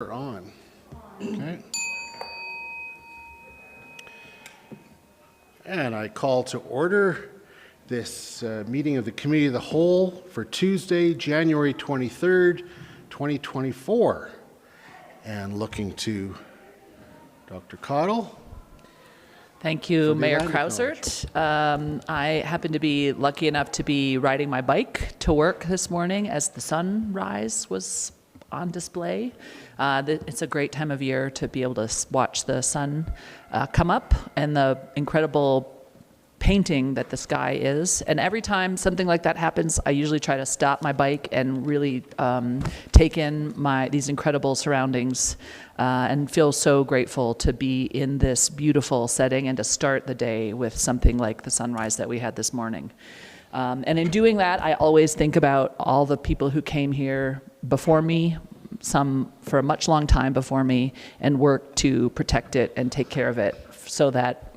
We're on. Okay. And I call to order this meeting of the Committee of the Whole for Tuesday, January 23rd, 2024. And looking to Dr. Cottle. Thank you, Mayor Krausert. I happen to be lucky enough to be riding my bike to work this morning as the sunrise was on display. It's a great time of year to be able to watch the sun come up and the incredible painting that the sky is. And every time something like that happens, I usually try to stop my bike and really take in these incredible surroundings and feel so grateful to be in this beautiful setting and to start the day with something like the sunrise that we had this morning. And in doing that, I always think about all the people who came here before me, some for a much long time before me, and worked to protect it and take care of it so that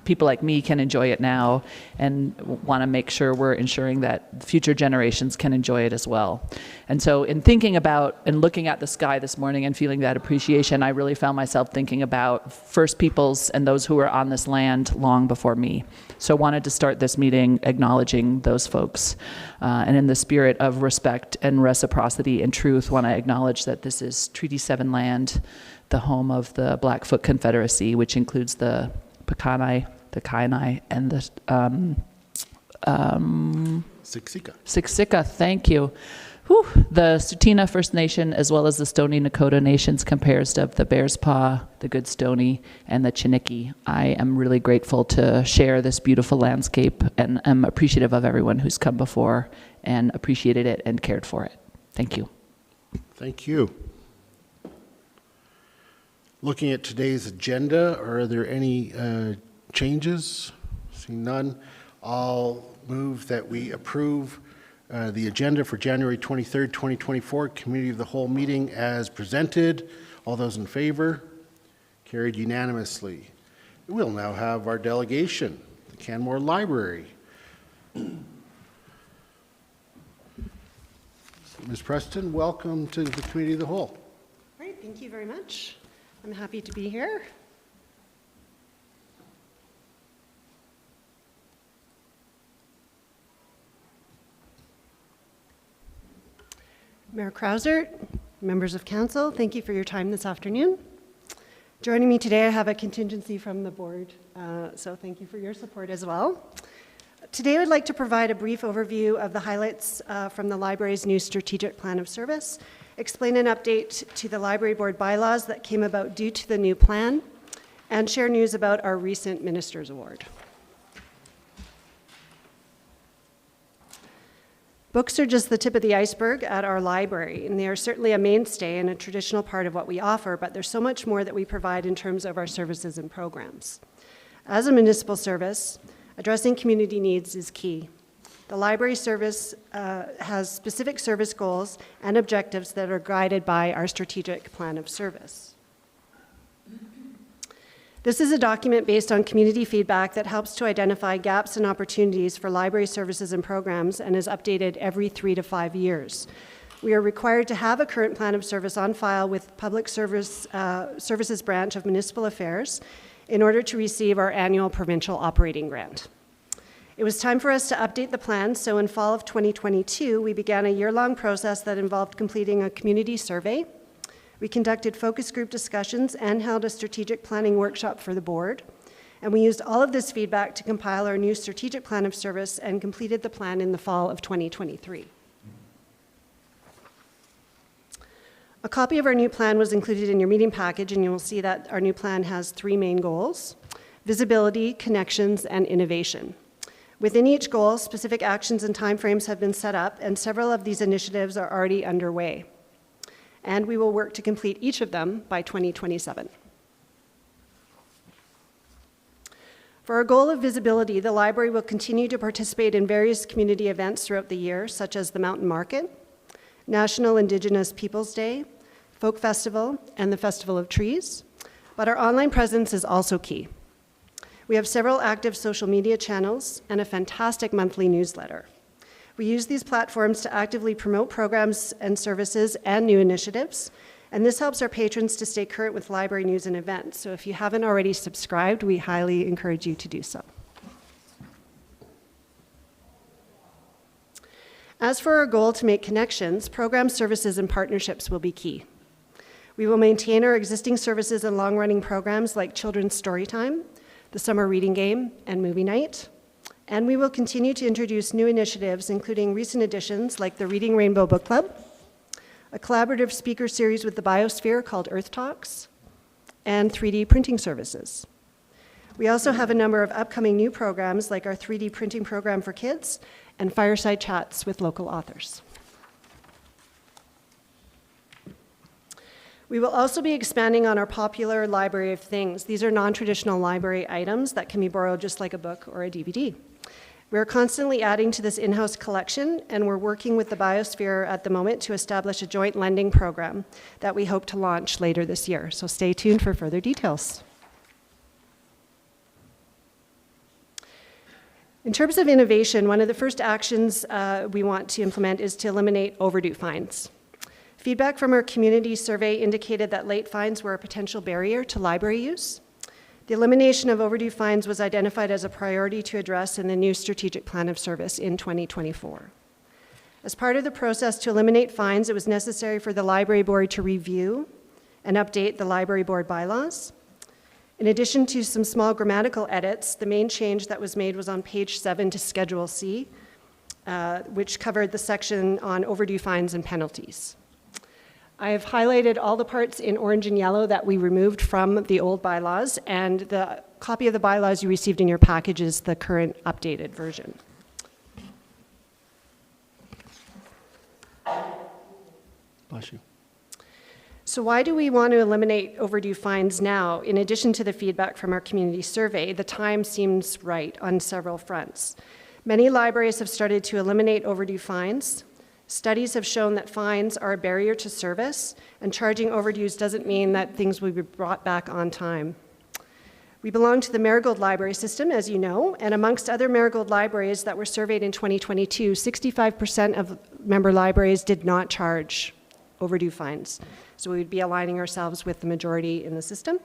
people like me can enjoy it now, and want to make sure we're ensuring that future generations can enjoy it as well. And so in thinking about and looking at the sky this morning and feeling that appreciation, I really found myself thinking about First Peoples and those who were on this land long before me. So wanted to start this meeting acknowledging those folks. And in the spirit of respect and reciprocity and truth, want to acknowledge that this is Treaty 7 land, the home of the Blackfoot Confederacy, which includes the Piikani, the Kainai, and the Siksika, thank you. Whew. The Tsuut'ina First Nation, as well as the Stoney Nakoda Nations, composed of the Bears Paw, the Good Stoney, and the Chiniki. I am really grateful to share this beautiful landscape, and am appreciative of everyone who's come before and appreciated it and cared for it. Thank you. Thank you. Looking at today's agenda, are there any changes? Seeing none, I'll move that we approve the agenda for January 23rd, 2024, Committee of the Whole meeting as presented. All those in favor? Carried unanimously. We'll now have our delegation, the Canmore Library. Ms. Preston, welcome to the Committee of the Whole. Great, thank you very much. I'm happy to be here. Mayor Krausert, members of council, thank you for your time this afternoon. Joining me today, I have a contingency from the board, so thank you for your support as well. Today, I'd like to provide a brief overview of the highlights from the library's new strategic plan of service, explain an update to the library board bylaws that came about due to the new plan, and share news about our recent Minister's Award. Books are just the tip of the iceberg at our library, and they are certainly a mainstay and a traditional part of what we offer, but there's so much more that we provide in terms of our services and programs. As a municipal service, addressing community needs is key. The library service has specific service goals and objectives that are guided by our strategic plan of service. This is a document based on community feedback that helps to identify gaps and opportunities for library services and programs, and is updated every 3 to 5 years. We are required to have a current plan of service on file with Public Services Branch of Municipal Affairs in order to receive our annual provincial operating grant. It was time for us to update the plan, so in fall of 2022, we began a year-long process that involved completing a community survey. We conducted focus group discussions and held a strategic planning workshop for the board. And we used all of this feedback to compile our new strategic plan of service and completed the plan in the fall of 2023. A copy of our new plan was included in your meeting package, and you will see that our new plan has 3 main goals: visibility, connections, and innovation. Within each goal, specific actions and timeframes have been set up, and several of these initiatives are already underway. And we will work to complete each of them by 2027. For our goal of visibility, the library will continue to participate in various community events throughout the year, such as the Mountain Market, National Indigenous Peoples Day, Folk Festival, and the Festival of Trees. But our online presence is also key. We have several active social media channels and a fantastic monthly newsletter. We use these platforms to actively promote programs and services and new initiatives, And this helps our patrons to stay current with library news and events. So if you haven't already subscribed, we highly encourage you to do so. As for our goal to make connections, program services and partnerships will be key. We will maintain our existing services and long-running programs like Children's Storytime, the Summer Reading Game, and Movie Night. And we will continue to introduce new initiatives, including recent additions like the Reading Rainbow Book Club, a collaborative speaker series with the Biosphere called Earth Talks, and 3D printing services. We also have a number of upcoming new programs like our 3D printing program for kids and fireside chats with local authors. We will also be expanding on our popular library of things. These are non-traditional library items that can be borrowed just like a book or a DVD. We're constantly adding to this in-house collection, and we're working with the Biosphere at the moment to establish a joint lending program that we hope to launch later this year. So stay tuned for further details. In terms of innovation, one of the first actions we want to implement is to eliminate overdue fines. Feedback from our community survey indicated that late fines were a potential barrier to library use. The elimination of overdue fines was identified as a priority to address in the new Strategic Plan of Service in 2024. As part of the process to eliminate fines, it was necessary for the Library Board to review and update the Library Board bylaws. In addition to some small grammatical edits, the main change that was made was on page 7 to Schedule C, which covered the section on overdue fines and penalties. I have highlighted all the parts in orange and yellow that we removed from the old bylaws, and the copy of the bylaws you received in your package is the current updated version. Bless you. So why do we want to eliminate overdue fines now? In addition to the feedback from our community survey, the time seems right on several fronts. Many libraries have started to eliminate overdue fines. Studies have shown that fines are a barrier to service, and charging overdues doesn't mean that things will be brought back on time. We belong to the Marigold Library System, as you know, and amongst other Marigold libraries that were surveyed in 2022, 65% of member libraries did not charge overdue fines. So we would be aligning ourselves with the majority in the system.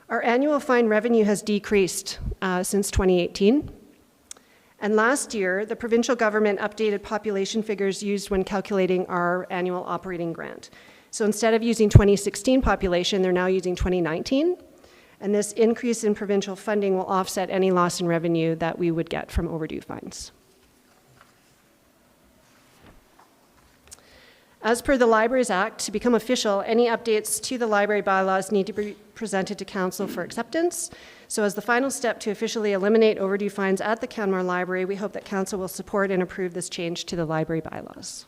Our annual fine revenue has decreased since 2018. And last year, the provincial government updated population figures used when calculating our annual operating grant. So instead of using 2016 population, they're now using 2019. And this increase in provincial funding will offset any loss in revenue that we would get from overdue fines. As per the Libraries Act, to become official, any updates to the library bylaws need to be presented to Council for acceptance. So as the final step to officially eliminate overdue fines at the Canmore Library, we hope that Council will support and approve this change to the library bylaws.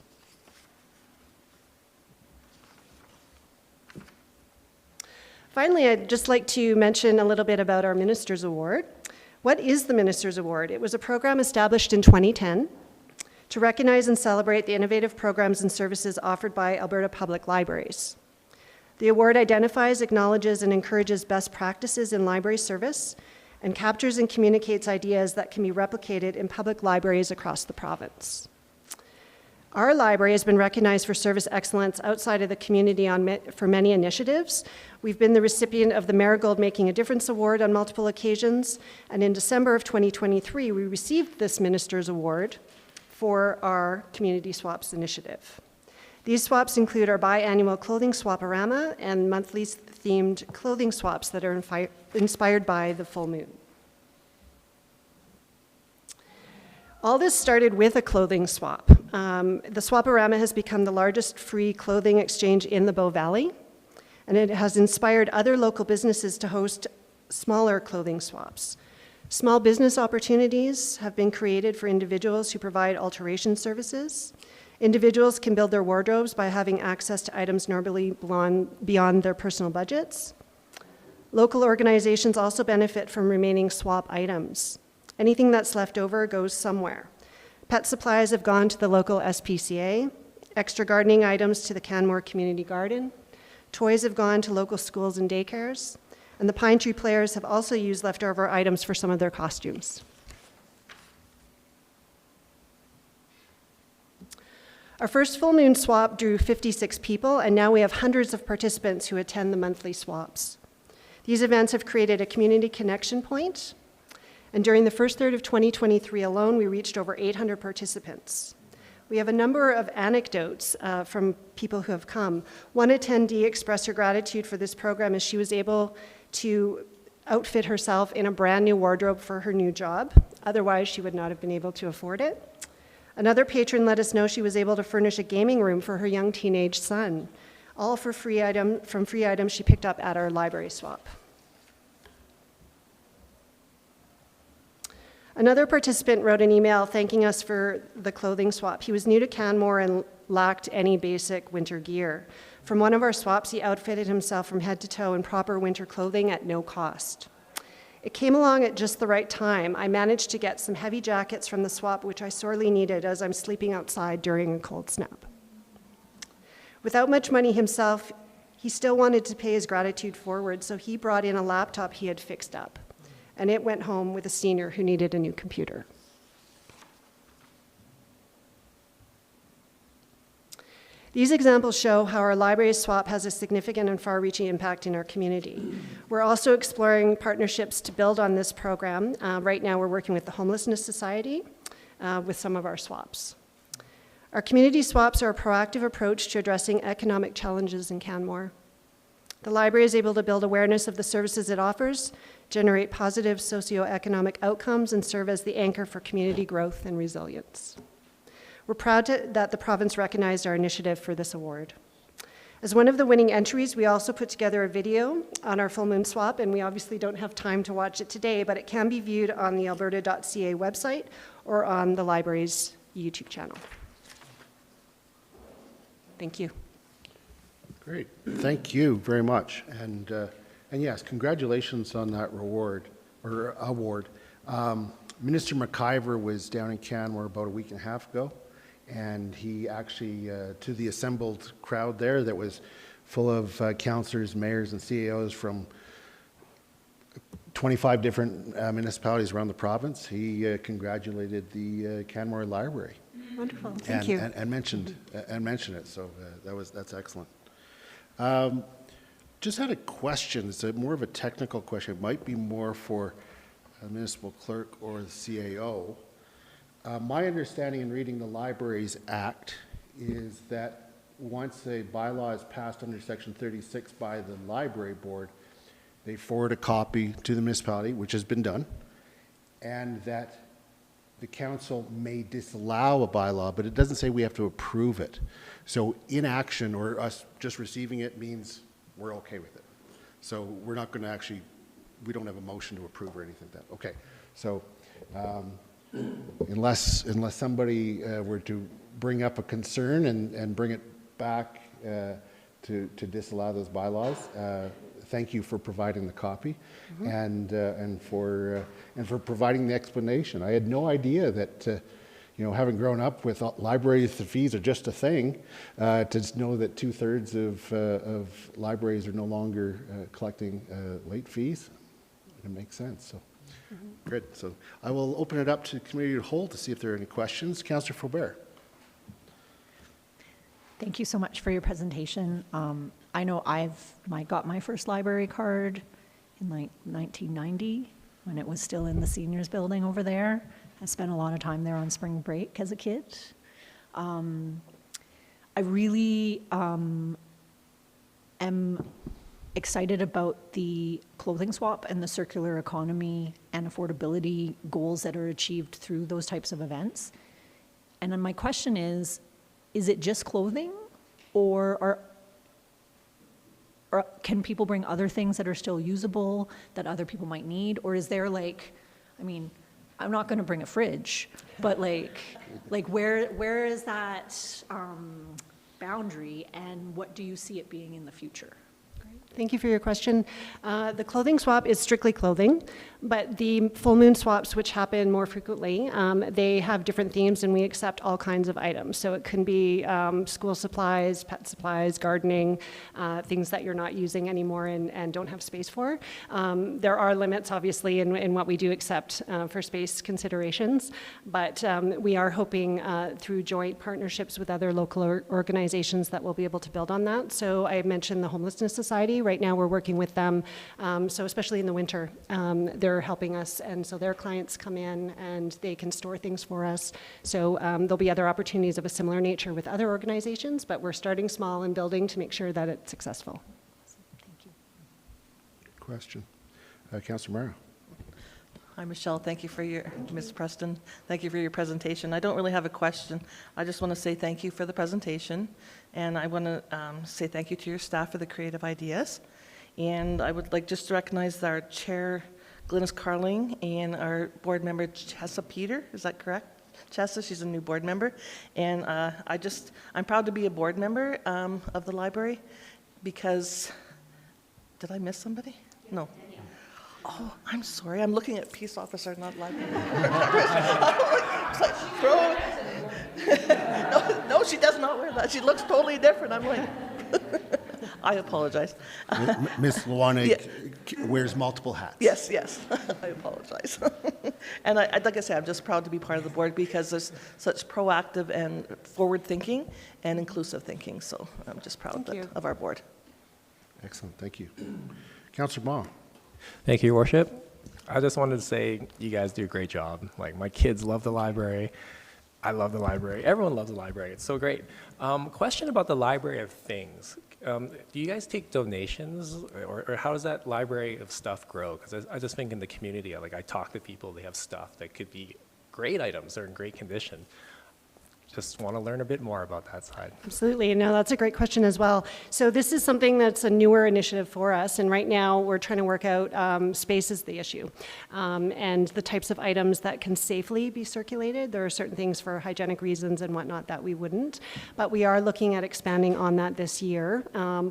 Finally, I'd just like to mention a little bit about our Minister's Award. What is the Minister's Award? It was a program established in 2010 to recognize and celebrate the innovative programs and services offered by Alberta Public Libraries. The award identifies, acknowledges, and encourages best practices in library service and captures and communicates ideas that can be replicated in public libraries across the province. Our library has been recognized for service excellence outside of the community for many initiatives. We've been the recipient of the Marigold Making a Difference Award on multiple occasions, and in December of 2023, we received this Minister's Award for our Community Swaps initiative. These swaps include our biannual clothing swaparama and monthly themed clothing swaps that are inspired by the full moon. All this started with a clothing swap. The Swaparama has become the largest free clothing exchange in the Bow Valley, and it has inspired other local businesses to host smaller clothing swaps. Small business opportunities have been created for individuals who provide alteration services. Individuals can build their wardrobes by having access to items normally beyond their personal budgets. Local organizations also benefit from remaining swap items. Anything that's left over goes somewhere. Pet supplies have gone to the local SPCA, extra gardening items to the Canmore Community Garden, toys have gone to local schools and daycares, and the Pine Tree Players have also used leftover items for some of their costumes. Our first full moon swap drew 56 people, and now we have hundreds of participants who attend the monthly swaps. These events have created a community connection point, and during the first third of 2023 alone, we reached over 800 participants. We have a number of anecdotes from people who have come. One attendee expressed her gratitude for this program as she was able to outfit herself in a brand new wardrobe for her new job. Otherwise, she would not have been able to afford it. Another patron let us know she was able to furnish a gaming room for her young teenage son, all from free items she picked up at our library swap. Another participant wrote an email thanking us for the clothing swap. He was new to Canmore and lacked any basic winter gear. From one of our swaps, he outfitted himself from head to toe in proper winter clothing at no cost. It came along at just the right time. I managed to get some heavy jackets from the swap, which I sorely needed as I'm sleeping outside during a cold snap. Without much money himself, he still wanted to pay his gratitude forward, so he brought in a laptop he had fixed up, and it went home with a senior who needed a new computer. These examples show how our library swap has a significant and far-reaching impact in our community. We're also exploring partnerships to build on this program. Right now, we're working with the Homelessness Society with some of our swaps. Our community swaps are a proactive approach to addressing economic challenges in Canmore. The library is able to build awareness of the services it offers, generate positive socioeconomic outcomes, and serve as the anchor for community growth and resilience. We're proud that the province recognized our initiative for this award. As one of the winning entries, we also put together a video on our full moon swap, and we obviously don't have time to watch it today, but it can be viewed on the alberta.ca website or on the library's YouTube channel. Thank you. Great. Thank you very much. And yes, congratulations on that award. Minister McIver was down in Canmore about a week and a half ago, and he actually, to the assembled crowd there that was full of councillors, mayors, and CAOs from 25 different municipalities around the province, he congratulated the Canmore Library. Wonderful. Thank you. And mentioned it, so that's excellent. Just had a question. It's more of a technical question. It might be more for a municipal clerk or the CAO. My understanding in reading the Libraries Act is that once a bylaw is passed under Section 36 by the Library Board, they forward a copy to the municipality, which has been done, and that the council may disallow a bylaw, but it doesn't say we have to approve it. So inaction or us just receiving it means we're okay with it. So we're not going to actually, we don't have a motion to approve or anything like that. Okay, so unless somebody were to bring up a concern and bring it back to disallow those bylaws, thank you for providing the copy, and for providing the explanation. I had no idea that having grown up with libraries, the fees are just a thing. To know that 2/3 of libraries are no longer collecting late fees, it makes sense. So, good. So I will open it up to the committee as a whole to see if there are any questions. Councillor Faubert. Thank you so much for your presentation. I know I got my first library card in like 1990 when it was still in the seniors building over there. I spent a lot of time there on spring break as a kid. I really am excited about the clothing swap and the circular economy and affordability goals that are achieved through those types of events. And then my question is it just clothing, or can people bring other things that are still usable that other people might need? Or is there I'm not going to bring a fridge, but where is that boundary, and what do you see it being in the future? Thank you for your question. The clothing swap is strictly clothing, but the full moon swaps, which happen more frequently, they have different themes, and we accept all kinds of items. So it can be school supplies, pet supplies, gardening, things that you're not using anymore and don't have space for. There are limits, obviously, in what we do accept for space considerations, but we are hoping through joint partnerships with other local organizations that we'll be able to build on that. So I mentioned the Homelessness Society. Right now we're working with them, so especially in the winter, they're helping us, and so their clients come in and they can store things for us. So there'll be other opportunities of a similar nature with other organizations, but we're starting small and building to make sure that it's successful. Thank you. Good question. Councillor Morrow. Hi, Michelle. Thank you for your, Ms. Preston, thank you for your presentation. I don't really have a question. I just want to say thank you for the presentation, and I want to say thank you to your staff for the creative ideas. And I would like just to recognize our chair, Glynis Carling, and our board member, Chessa Peter. Is that correct? Chessa, she's a new board member. And I'm proud to be a board member of the library because, did I miss somebody? No. Oh, I'm sorry. I'm looking at peace officer, not library. It's like, no, she does not wear that. She looks totally different. I'm like, I apologize. Ms. Luana wears multiple hats. Yes, I apologize. And like I said, I'm just proud to be part of the board because there's such proactive and forward thinking and inclusive thinking. So I'm just proud of our board. Excellent. Thank you. Councillor Baum. Thank you, Your Worship. I just wanted to say you guys do a great job. Like, my kids love the library. I love the library. Everyone loves the library. It's so great. Question about the Library of Things. Do you guys take donations, or how does that library of stuff grow? Because I just think in the community, like, I talk to people, they have stuff that could be great items or in great condition. Just want to learn a bit more about that side. Absolutely. No, that's a great question as well. So this is something that's a newer initiative for us, and right now we're trying to work out space is the issue, and the types of items that can safely be circulated. There are certain things for hygienic reasons and whatnot that we wouldn't, but we are looking at expanding on that this year.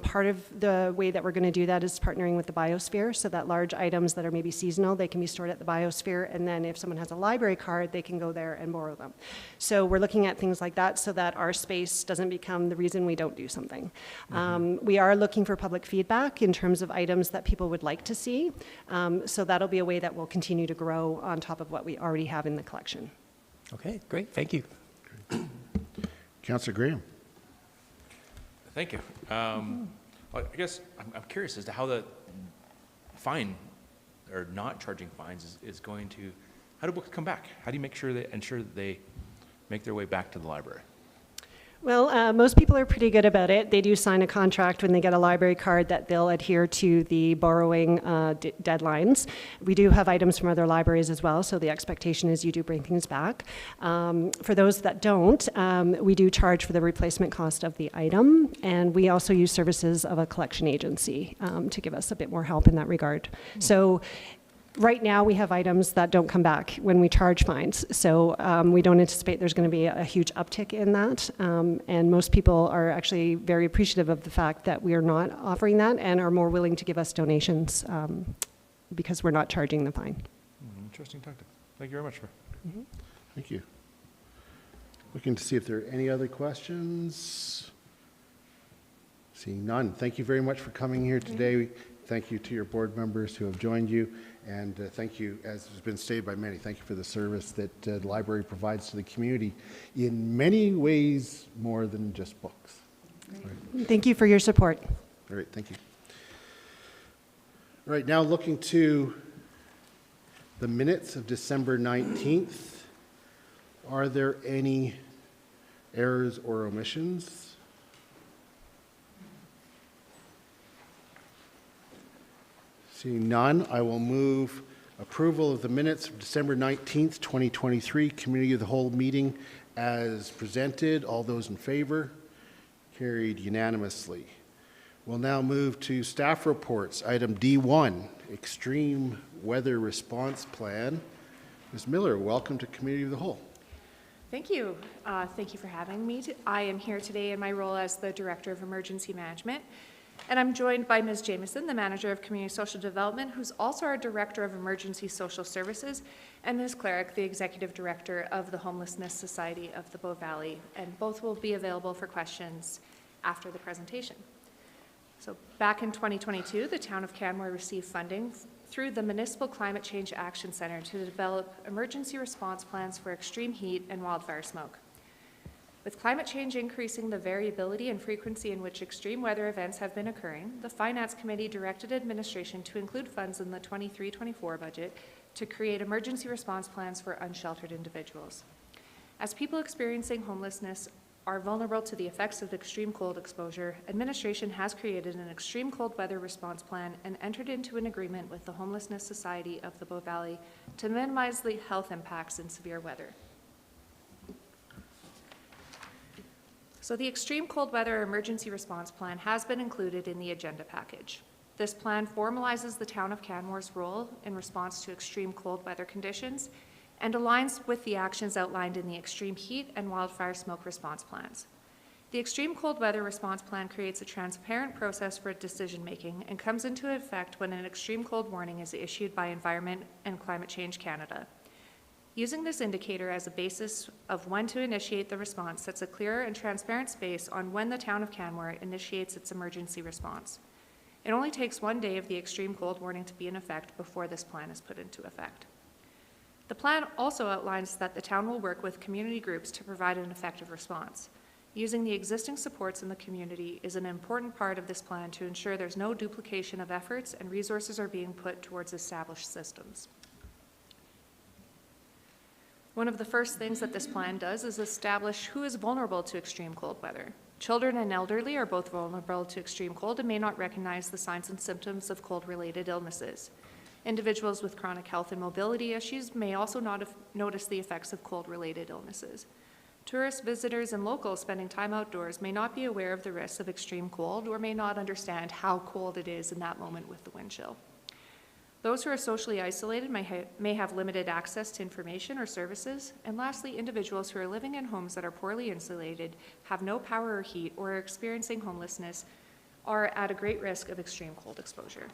Part of the way that we're going to do that is partnering with the Biosphere, so that large items that are maybe seasonal, they can be stored at the Biosphere, and then if someone has a library card, they can go there and borrow them. So we're looking at things like that so that our space doesn't become the reason we don't do something. We are looking for public feedback in terms of items that people would like to see. So that'll be a way that we'll continue to grow on top of what we already have in the collection. Okay, great. Thank you. Councillor Graham. Thank you. Well, I guess I'm curious as to how the fine or not charging fines is going to, how do books come back? How do you make sure ensure that they make their way back to the library? Well, most people are pretty good about it. They do sign a contract when they get a library card that they'll adhere to the borrowing deadlines. We do have items from other libraries as well, so the expectation is you do bring things back. For those that don't, we do charge for the replacement cost of the item, and we also use services of a collection agency to give us a bit more help in that regard. So right now, we have items that don't come back when we charge fines, so we don't anticipate there's going to be a huge uptick in that, and most people are actually very appreciative of the fact that we are not offering that and are more willing to give us donations because we're not charging the fine. Interesting tactic. Thank you very much, sir. Thank you. Looking to see if there are any other questions. Seeing none. Thank you very much for coming here today. Thank you to your board members who have joined you. And thank you, as has been stated by many, thank you for the service that the library provides to the community in many ways more than just books. Right. Thank you for your support. All right, thank you. All right, now looking to the minutes of December 19th. Are there any errors or omissions? Seeing none, I will move approval of the minutes of December 19th, 2023, Committee of the Whole meeting as presented. All those in favor? Carried unanimously. We'll now move to staff reports. Item D1, Extreme Weather Response Plan. Ms. Miller, welcome to Committee of the Whole. Thank you. Thank you for having me. I am here today in my role as the Director of Emergency Management. And I'm joined by Ms. Jameson, the Manager of Community Social Development, who's also our Director of Emergency Social Services, and Ms. Cleric, the Executive Director of the Homelessness Society of the Bow Valley, and both will be available for questions after the presentation. So back in 2022, the town of Canmore received funding through the Municipal Climate Change Action Center to develop emergency response plans for extreme heat and wildfire smoke. With climate change increasing the variability and frequency in which extreme weather events have been occurring, the Finance Committee directed administration to include funds in the 23-24 budget to create emergency response plans for unsheltered individuals. As people experiencing homelessness are vulnerable to the effects of extreme cold exposure, administration has created an extreme cold weather response plan and entered into an agreement with the Homelessness Society of the Bow Valley to minimize the health impacts in severe weather. So the Extreme Cold Weather Emergency Response Plan has been included in the agenda package. This plan formalizes the town of Canmore's role in response to extreme cold weather conditions and aligns with the actions outlined in the extreme heat and wildfire smoke response plans. The Extreme Cold Weather Response Plan creates a transparent process for decision-making and comes into effect when an extreme cold warning is issued by Environment and Climate Change Canada. Using this indicator as a basis of when to initiate the response sets a clear and transparent space on when the town of Canmore initiates its emergency response. It only takes 1 day of the extreme cold warning to be in effect before this plan is put into effect. The plan also outlines that the town will work with community groups to provide an effective response. Using the existing supports in the community is an important part of this plan to ensure there's no duplication of efforts and resources are being put towards established systems. One of the first things that this plan does is establish who is vulnerable to extreme cold weather. Children and elderly are both vulnerable to extreme cold and may not recognize the signs and symptoms of cold-related illnesses. Individuals with chronic health and mobility issues may also not notice the effects of cold-related illnesses. Tourists, visitors, and locals spending time outdoors may not be aware of the risks of extreme cold or may not understand how cold it is in that moment with the wind chill. Those who are socially isolated may have limited access to information or services. And lastly, individuals who are living in homes that are poorly insulated, have no power or heat, or are experiencing homelessness are at a great risk of extreme cold exposure.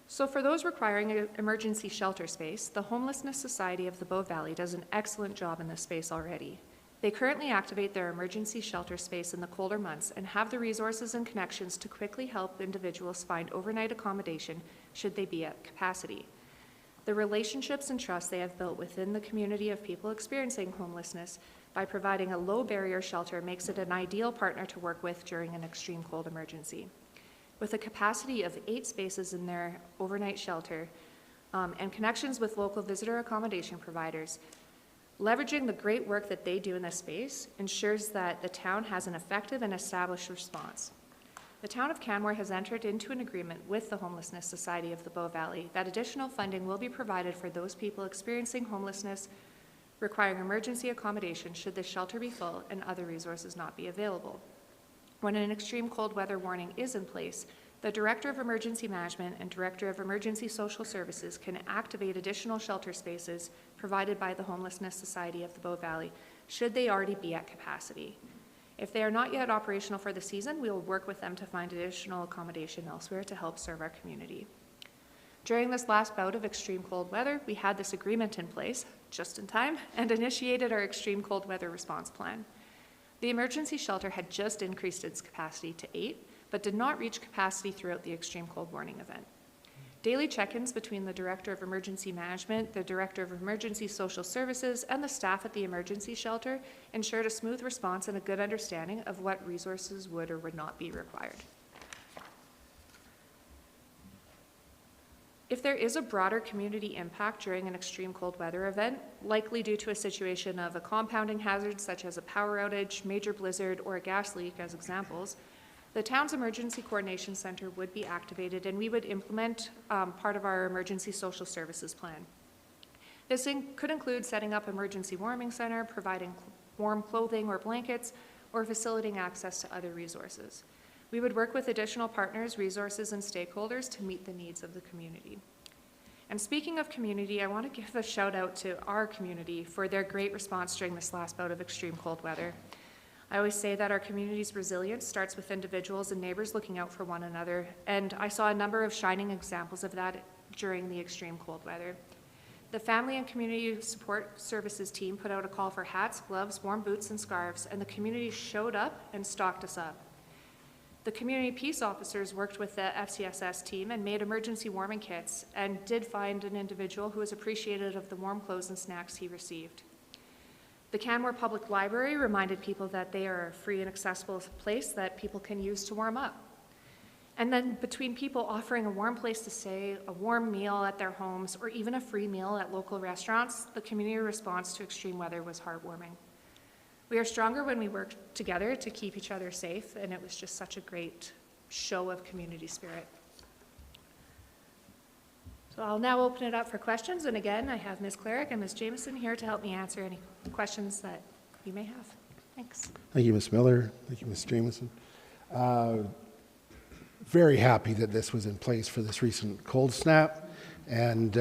So for those requiring an emergency shelter space, the Homelessness Society of the Bow Valley does an excellent job in this space already. They currently activate their emergency shelter space in the colder months and have the resources and connections to quickly help individuals find overnight accommodation should they be at capacity. The relationships and trust they have built within the community of people experiencing homelessness by providing a low-barrier shelter makes it an ideal partner to work with during an extreme cold emergency. With a capacity of 8 spaces in their overnight shelter and connections with local visitor accommodation providers, leveraging the great work that they do in this space ensures that the town has an effective and established response. The town of Canmore has entered into an agreement with the Homelessness Society of the Bow Valley that additional funding will be provided for those people experiencing homelessness requiring emergency accommodation should the shelter be full and other resources not be available. When an extreme cold weather warning is in place, the Director of Emergency Management and Director of Emergency Social Services can activate additional shelter spaces provided by the Homelessness Society of the Bow Valley, should they already be at capacity. If they are not yet operational for the season, we will work with them to find additional accommodation elsewhere to help serve our community. During this last bout of extreme cold weather, we had this agreement in place, just in time, and initiated our extreme cold weather response plan. The emergency shelter had just increased its capacity to 8, but did not reach capacity throughout the extreme cold warning event. Daily check-ins between the Director of Emergency Management, the Director of Emergency Social Services, and the staff at the emergency shelter ensured a smooth response and a good understanding of what resources would or would not be required. If there is a broader community impact during an extreme cold weather event, likely due to a situation of a compounding hazard such as a power outage, major blizzard, or a gas leak as examples, the town's Emergency Coordination Center would be activated and we would implement part of our Emergency Social Services Plan. This could include setting up emergency warming center, providing warm clothing or blankets, or facilitating access to other resources. We would work with additional partners, resources, and stakeholders to meet the needs of the community. And speaking of community, I want to give a shout out to our community for their great response during this last bout of extreme cold weather. I always say that our community's resilience starts with individuals and neighbors looking out for one another, and I saw a number of shining examples of that during the extreme cold weather. The Family and Community Support Services team put out a call for hats, gloves, warm boots, and scarves, and the community showed up and stocked us up. The community peace officers worked with the FCSS team and made emergency warming kits, and did find an individual who was appreciative of the warm clothes and snacks he received. The Canmore Public Library reminded people that they are a free and accessible place that people can use to warm up. And then between people offering a warm place to stay, a warm meal at their homes, or even a free meal at local restaurants, the community response to extreme weather was heartwarming. We are stronger when we work together to keep each other safe, and it was just such a great show of community spirit. So I'll now open it up for questions, and again, I have Ms. Cleric and Ms. Jameson here to help me answer any questions that you may have. Thanks. Thank you, Ms. Miller. Thank you, Ms. Jameson. Very happy that this was in place for this recent cold snap, and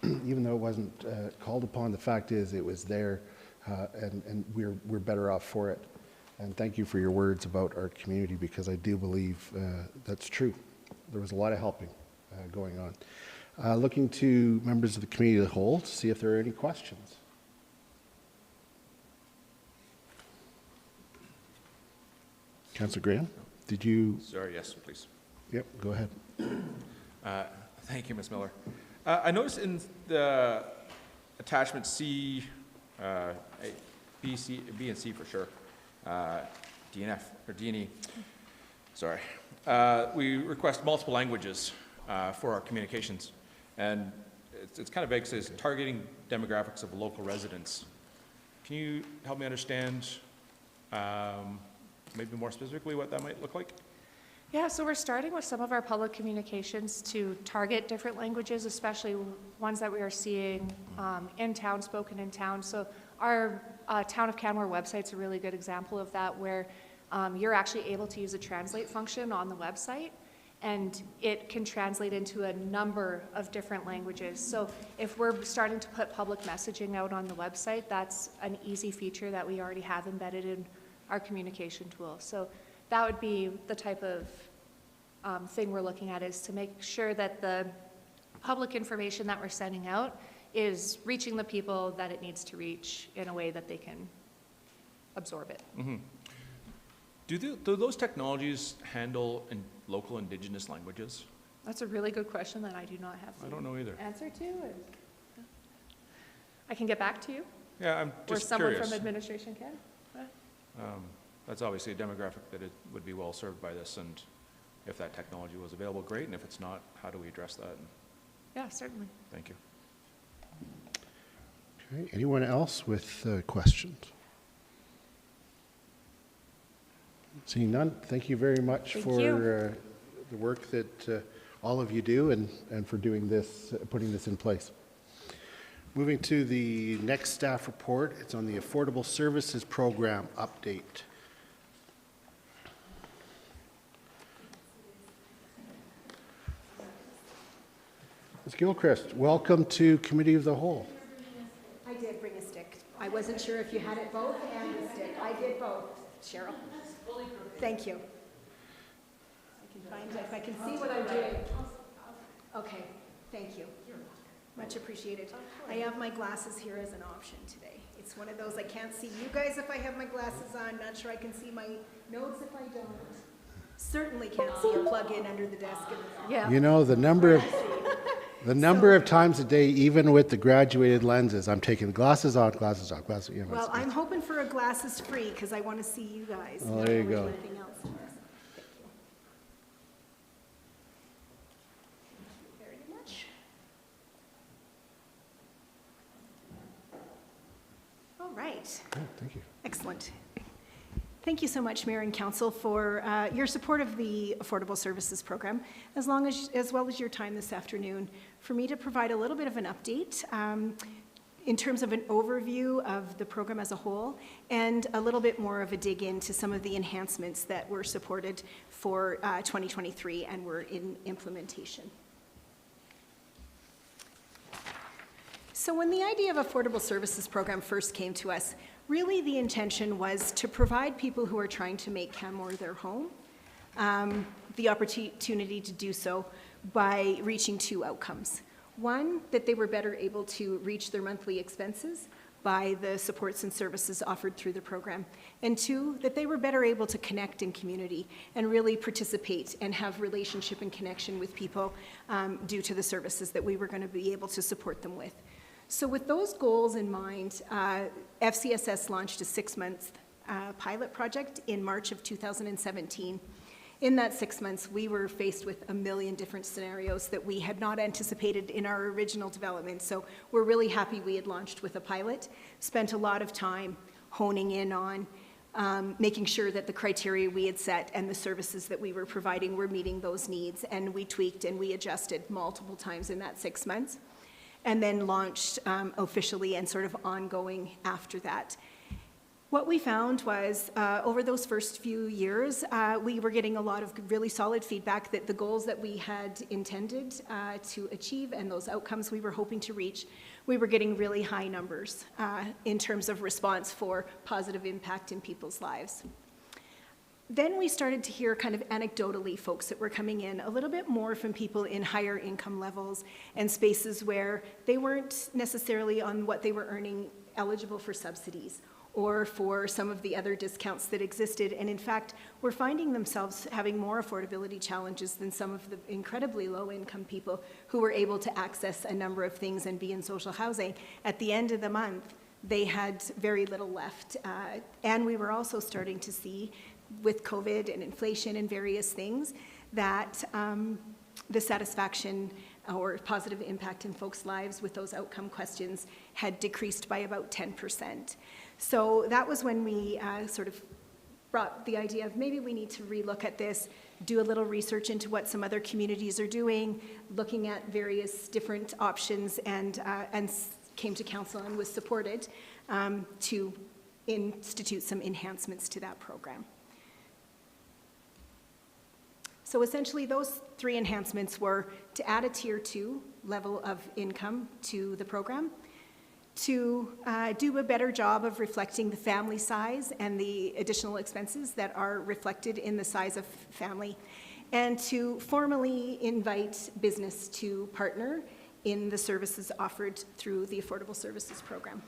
even though it wasn't called upon, the fact is it was there, and we're better off for it. And thank you for your words about our community, because I do believe that's true. There was a lot of helping going on. Looking to members of the committee as a whole to see if there are any questions. Councillor Graham, did you? Sorry, yes, please. Yep, go ahead. Thank you, Ms. Miller. I noticed in the attachment C, B and C for sure, DNF or D&E, sorry. We request multiple languages for our communications, and it's kind of vague. It says targeting demographics of local residents. Can you help me understand maybe more specifically what that might look like? Yeah, so we're starting with some of our public communications to target different languages, especially ones that we are seeing in town, spoken in town. So our Town of Canmore website's a really good example of that, where you're actually able to use a translate function on the website, and it can translate into a number of different languages. So if we're starting to put public messaging out on the website, that's an easy feature that we already have embedded in our communication tool. So that would be the type of thing we're looking at, is to make sure that the public information that we're sending out is reaching the people that it needs to reach in a way that they can absorb it. Mm-hmm. Do those technologies handle in local indigenous languages? That's a really good question that I do not have I don't know either. answer to. And I can get back to you, Yeah, I'm or just someone curious. from administration can. That's obviously a demographic that it would be well served by this, and if that technology was available, great, and if it's not, how do we address that? Yeah, certainly. Thank you. Okay, anyone else with questions? Seeing none, thank you very much Thank for you. the work that all of you do, and for doing this, putting this in place. Moving to the next staff report, it's on the Affordable Services Program update. Ms. Gilchrist, welcome to Committee of the Whole. I did bring a stick. I wasn't sure if you had it both and the stick. I did both, Cheryl. Thank you. If I can see what I'm doing. Okay, thank you. Much appreciated. I have my glasses here as an option today. It's one of those, I can't see you guys if I have my glasses on, not sure I can see my notes if I don't. Certainly can't see a plug-in under the desk in the front. Yeah. You know, the number of times a day, even with the graduated lenses, I'm taking glasses on, glasses off, glasses, you know. Well, I'm hoping for a glasses free because I want to see you guys. Oh, not there you really go. anything else. Thank you very much. All right. Oh, thank you. Excellent. Thank you so much, Mayor and Council, for your support of the Affordable Services Program, as well as your time this afternoon, for me to provide a little bit of an update in terms of an overview of the program as a whole, and a little bit more of a dig into some of the enhancements that were supported for 2023 and were in implementation. So when the idea of Affordable Services Program first came to us, Really, the intention was to provide people who are trying to make Canmore their home the opportunity to do so by reaching two outcomes. One, that they were better able to reach their monthly expenses by the supports and services offered through the program. And two, that they were better able to connect in community and really participate and have relationship and connection with people due to the services that we were going to be able to support them with. So with those goals in mind, FCSS launched a 6-month pilot project in March of 2017. In that 6 months, we were faced with a million different scenarios that we had not anticipated in our original development. So we're really happy we had launched with a pilot, spent a lot of time honing in on making sure that the criteria we had set and the services that we were providing were meeting those needs. And we tweaked and we adjusted multiple times in that 6 months, and then launched officially and sort of ongoing after that. What we found was over those first few years, we were getting a lot of really solid feedback that the goals that we had intended to achieve and those outcomes we were hoping to reach, we were getting really high numbers in terms of response for positive impact in people's lives. Then we started to hear kind of anecdotally folks that were coming in a little bit more from people in higher income levels and spaces where they weren't necessarily on what they were earning eligible for subsidies or for some of the other discounts that existed, and in fact were finding themselves having more affordability challenges than some of the incredibly low-income people who were able to access a number of things and be in social housing. At the end of the month, they had very little left, and we were also starting to see, with COVID and inflation and various things, that the satisfaction or positive impact in folks' lives with those outcome questions had decreased by about 10%. So that was when we sort of brought the idea of maybe we need to relook at this, do a little research into what some other communities are doing, looking at various different options, and came to council and was supported to institute some enhancements to that program. So essentially those 3 enhancements were to add a tier 2 level of income to the program, to do a better job of reflecting the family size and the additional expenses that are reflected in the size of family, and to formally invite business to partner in the services offered through the Affordable Services Program.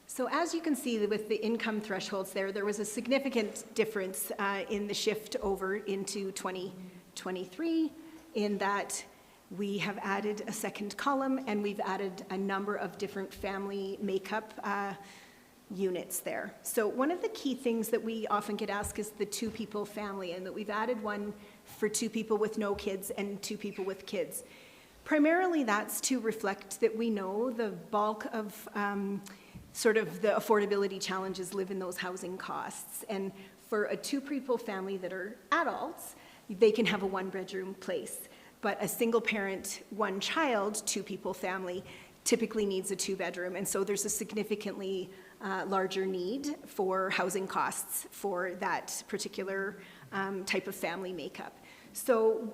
So as you can see with the income thresholds there was a significant difference in the shift over into 2023 in that we have added a second column and we've added a number of different family makeup units there. So one of the key things that we often get asked is the 2-people family, and that we've added one for 2 people with no kids and 2 people with kids. Primarily that's to reflect that we know the bulk of sort of the affordability challenges live in those housing costs. And for a 2-people family that are adults, they can have a 1-bedroom place. But a single parent, 1 child, 2-people family typically needs a 2-bedroom. And so there's a significantly larger need for housing costs for that particular type of family makeup. So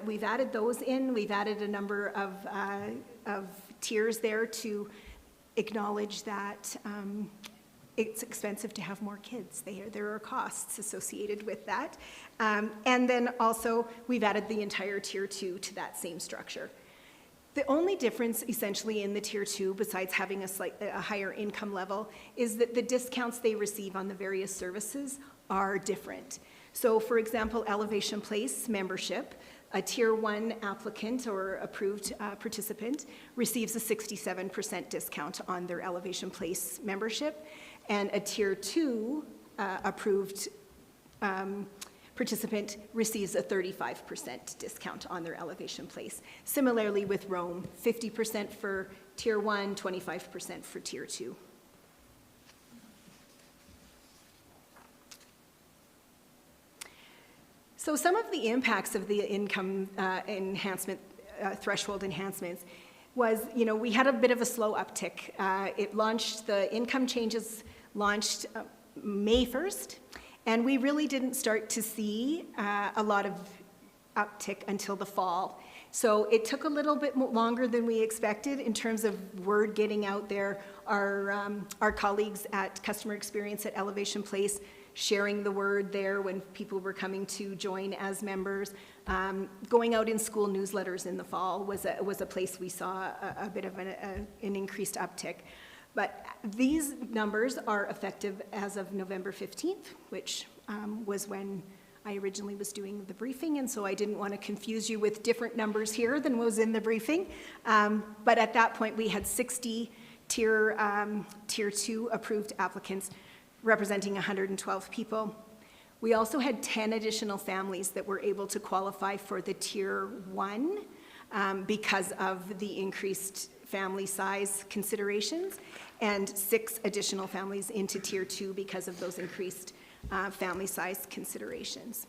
we've added those in. We've added a number of tiers there to acknowledge that it's expensive to have more kids. There are costs associated with that. And then also, we've added the entire Tier 2 to that same structure. The only difference essentially in the Tier 2, besides having a higher income level, is that the discounts they receive on the various services are different. So for example, Elevation Place membership, a Tier 1 applicant or approved participant receives a 67% discount on their Elevation Place membership, and a Tier 2 approved participant receives a 35% discount on their Elevation Place. Similarly with Rome, 50% for Tier 1, 25% for Tier 2. So some of the impacts of the income enhancement, threshold enhancements was, we had a bit of a slow uptick. The income changes launched May 1st, and we really didn't start to see a lot of uptick until the fall. So it took a little bit longer than we expected in terms of word getting out there. Our colleagues at Customer Experience at Elevation Place sharing the word there when people were coming to join as members. Going out in school newsletters in the fall was a place we saw a bit of an increased uptick. But these numbers are effective as of November 15th, which was when I originally was doing the briefing, and so I didn't want to confuse you with different numbers here than was in the briefing. But at that point, we had 60 Tier 2 approved applicants representing 112 people. We also had 10 additional families that were able to qualify for the Tier 1 because of the increased family size considerations, and 6 additional families into Tier 2 because of those increased family size considerations.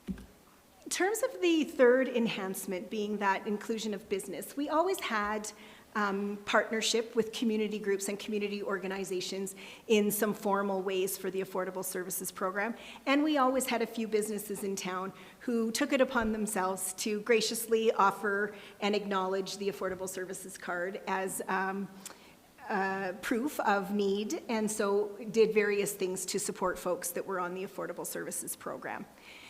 In terms of the third enhancement being that inclusion of business, we always had partnership with community groups and community organizations in some formal ways for the Affordable Services Program. And we always had a few businesses in town who took it upon themselves to graciously offer and acknowledge the Affordable Services Card as proof of need, and so did various things to support folks that were on the Affordable Services Program.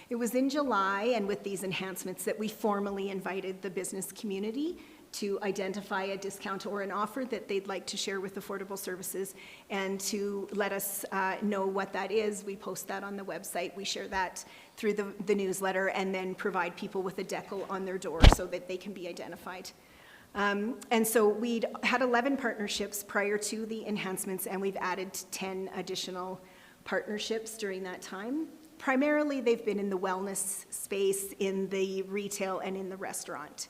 It was in July, and with these enhancements, that we formally invited the business community to identify a discount or an offer that they'd like to share with Affordable Services, and to let us know what that is. We post that on the website. We share that through the newsletter, and then provide people with a decal on their door so that they can be identified. And so we'd had 11 partnerships prior to the enhancements, and we've added 10 additional partnerships during that time. Primarily, they've been in the wellness space, in the retail, and in the restaurant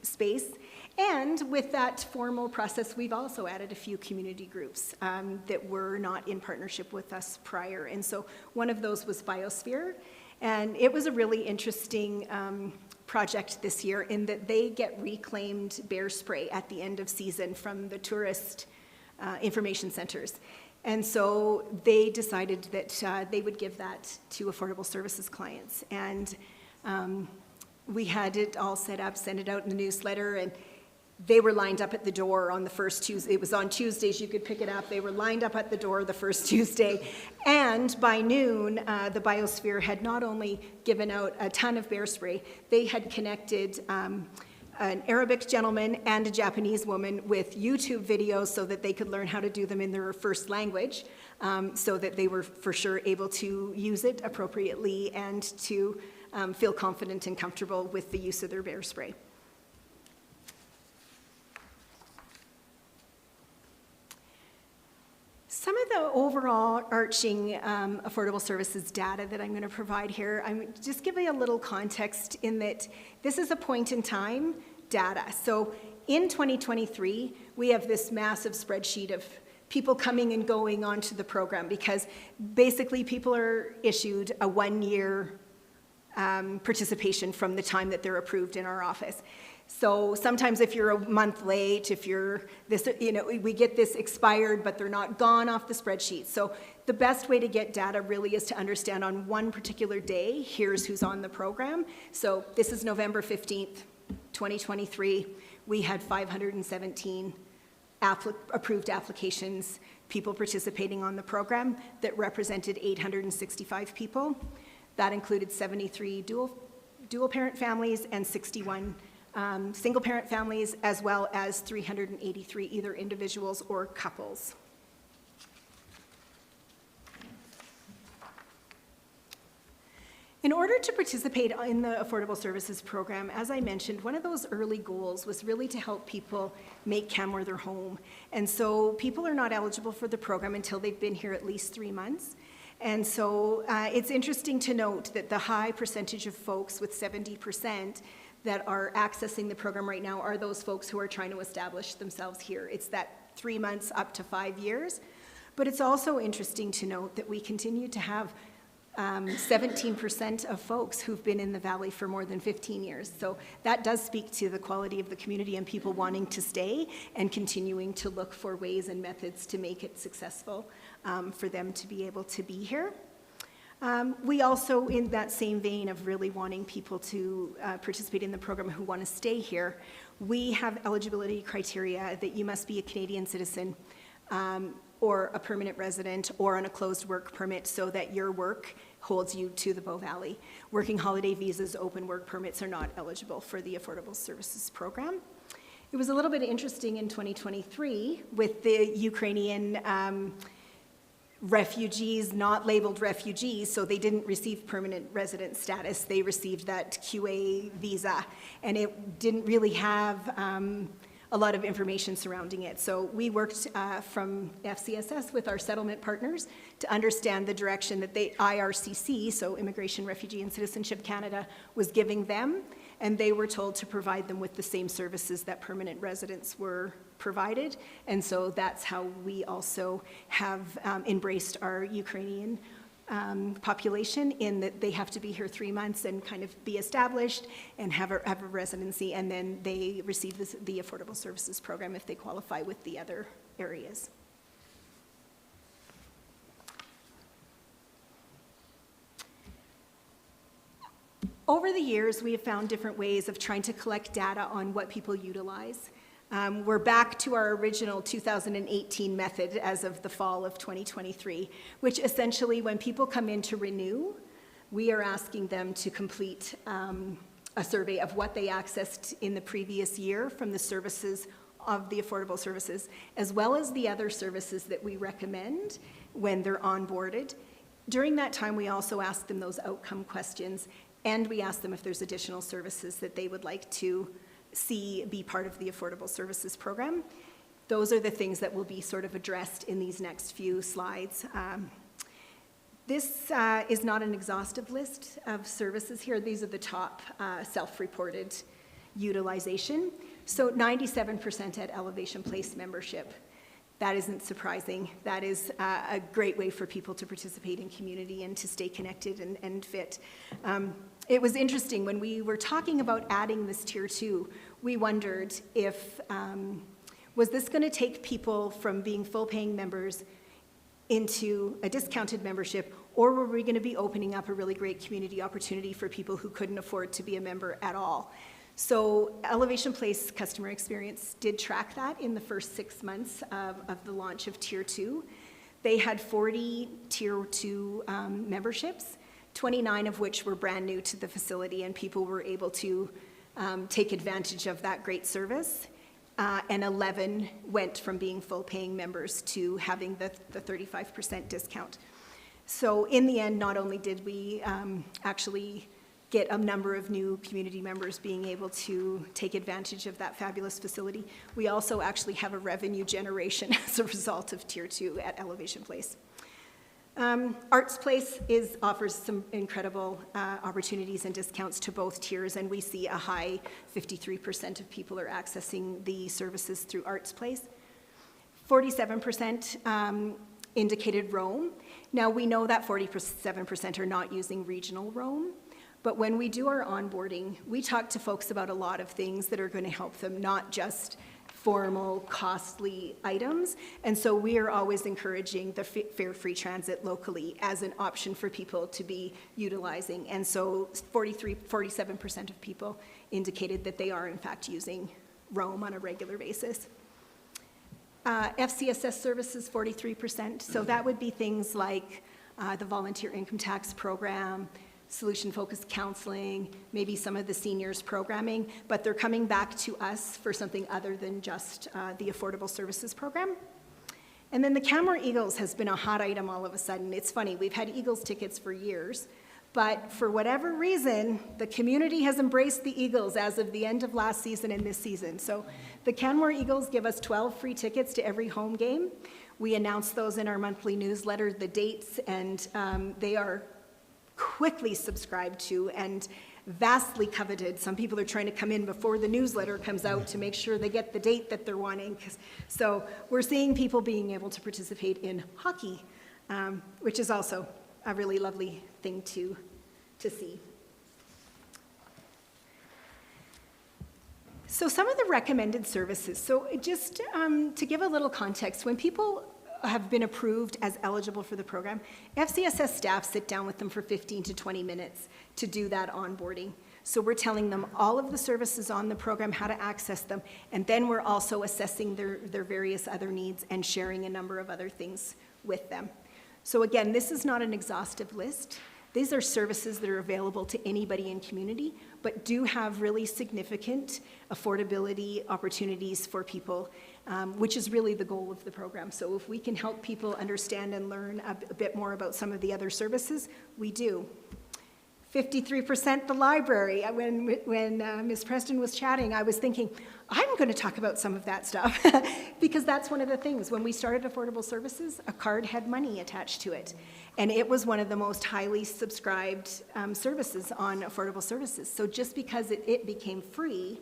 space. And with that formal process, we've also added a few community groups that were not in partnership with us prior. And so one of those was Biosphere. And it was a really interesting project this year in that they get reclaimed bear spray at the end of season from the tourist information centers. And so they decided that they would give that to Affordable Services clients. And we had it all set up, sent it out in the newsletter, and they were lined up at the door on the first Tuesday. It was on Tuesdays, you could pick it up. They were lined up at the door the first Tuesday. And by noon, the Biosphere had not only given out a ton of bear spray, they had connected an Arabic gentleman and a Japanese woman with YouTube videos so that they could learn how to do them in their first language, so that they were for sure able to use it appropriately and to feel confident and comfortable with the use of their bear spray. Some of the overall arching Affordable Services data that I'm going to provide here, I'm just giving a little context in that this is a point in time data. So in 2023, we have this massive spreadsheet of people coming and going onto the program because basically people are issued a 1-year participation from the time that they're approved in our office. So sometimes if you're a month late, if you're this, we get this expired, but they're not gone off the spreadsheet. So the best way to get data really is to understand on one particular day, here's who's on the program. So this is November 15th, 2023. We had 517 approved applications, people participating on the program that represented 865 people. That included 73 dual parent families and 61 single parent families, as well as 383 either individuals or couples. In order to participate in the Affordable Services Program, as I mentioned, one of those early goals was really to help people make Canmore their home. And so people are not eligible for the program until they've been here at least 3 months. And so it's interesting to note that the high percentage of folks, with 70%, that are accessing the program right now are those folks who are trying to establish themselves here. It's that 3 months up to 5 years. But it's also interesting to note that we continue to have 17% of folks who've been in the Valley for more than 15 years. So that does speak to the quality of the community and people wanting to stay and continuing to look for ways and methods to make it successful for them to be able to be here. We also, in that same vein of really wanting people to participate in the program who want to stay here, we have eligibility criteria that you must be a Canadian citizen or a permanent resident or on a closed work permit so that your work holds you to the Bow Valley. Working holiday visas, open work permits are not eligible for the Affordable Services Program. It was a little bit interesting in 2023 with the Ukrainian refugees, not labeled refugees, so they didn't receive permanent resident status. They received that QA visa, and it didn't really have a lot of information surrounding it. So we worked from FCSS with our settlement partners to understand the direction that the IRCC, so Immigration, Refugee and Citizenship Canada, was giving them, and they were told to provide them with the same services that permanent residents were provided. And so that's how we also have embraced our Ukrainian population, in that they have to be here 3 months and kind of be established and have a residency, and then they receive the Affordable Services Program if they qualify with the other areas. Over the years, we have found different ways of trying to collect data on what people utilize. We're back to our original 2018 method as of the fall of 2023, which essentially, when people come in to renew, we are asking them to complete a survey of what they accessed in the previous year from the services of the affordable services, as well as the other services that we recommend when they're onboarded. During that time, we also ask them those outcome questions, and we ask them if there's additional services that they would like to see be part of the Affordable Services Program. Those are the things that will be sort of addressed in these next few slides. This is not an exhaustive list of services here. These are the top self-reported utilization. So 97% at Elevation Place membership. That isn't surprising. That is a great way for people to participate in community and to stay connected and fit. It was interesting, when we were talking about adding this tier 2, we wondered if, was this going to take people from being full paying members into a discounted membership, or were we going to be opening up a really great community opportunity for people who couldn't afford to be a member at all? So Elevation Place customer experience did track that in the first 6 months of the launch of tier 2. They had 40 tier 2 memberships, 29 of which were brand new to the facility, and people were able to take advantage of that great service. And 11 went from being full paying members to having the 35% discount. So in the end, not only did we actually get a number of new community members being able to take advantage of that fabulous facility, we also actually have a revenue generation as a result of tier 2 at Elevation Place. Arts Place offers some incredible opportunities and discounts to both tiers, and we see a high 53% of people are accessing the services through Arts Place. 47% indicated roam. Now, we know that 47% are not using regional roam, but when we do our onboarding, we talk to folks about a lot of things that are going to help them, not just formal, costly items. And so we are always encouraging the fare-free transit locally as an option for people to be utilizing. And so 47% of people indicated that they are in fact using roam on a regular basis. FCSS services, 43%. So that would be things like the volunteer income tax program, solution-focused counseling, maybe some of the seniors programming, but they're coming back to us for something other than just the Affordable Services Program. And then the Canmore Eagles has been a hot item all of a sudden. It's funny, we've had Eagles tickets for years, but for whatever reason, the community has embraced the Eagles as of the end of last season and this season. So the Canmore Eagles give us 12 free tickets to every home game. We announce those in our monthly newsletter, the dates, and they are quickly subscribed to and vastly coveted. Some people are trying to come in before the newsletter comes out to make sure they get the date that they're wanting. So we're seeing people being able to participate in hockey, which is also a really lovely thing to see. So some of the recommended services. So just to give a little context, when people have been approved as eligible for the program, FCSS staff sit down with them for 15 to 20 minutes to do that onboarding. So we're telling them all of the services on the program, how to access them, and then we're also assessing their various other needs and sharing a number of other things with them. So again, this is not an exhaustive list. These are services that are available to anybody in community, but do have really significant affordability opportunities for people, which is really the goal of the program. So if we can help people understand and learn a bit more about some of the other services, we do. 53% the library. When Ms. Preston was chatting, I was thinking, I'm going to talk about some of that stuff because that's one of the things. When we started Affordable Services, a card had money attached to it. And it was one of the most highly subscribed services on Affordable Services. So just because it became free,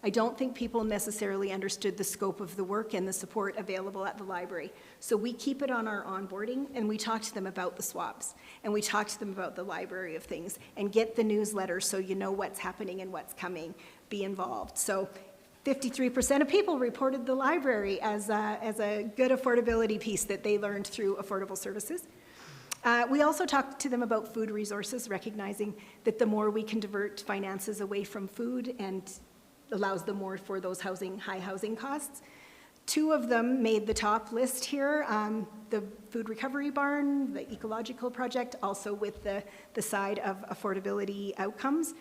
I don't think people necessarily understood the scope of the work and the support available at the library. So we keep it on our onboarding, and we talk to them about the swaps, and we talk to them about the library of things, and get the newsletter so you know what's happening and what's coming, be involved. So 53% of people reported the library as a good affordability piece that they learned through Affordable Services. We also talked to them about food resources, recognizing that the more we can divert finances away from food and allows them more for those high housing costs. 2 of them made the top list here, the Food Recovery Barn, the Ecological Project, also with the side of affordability outcomes,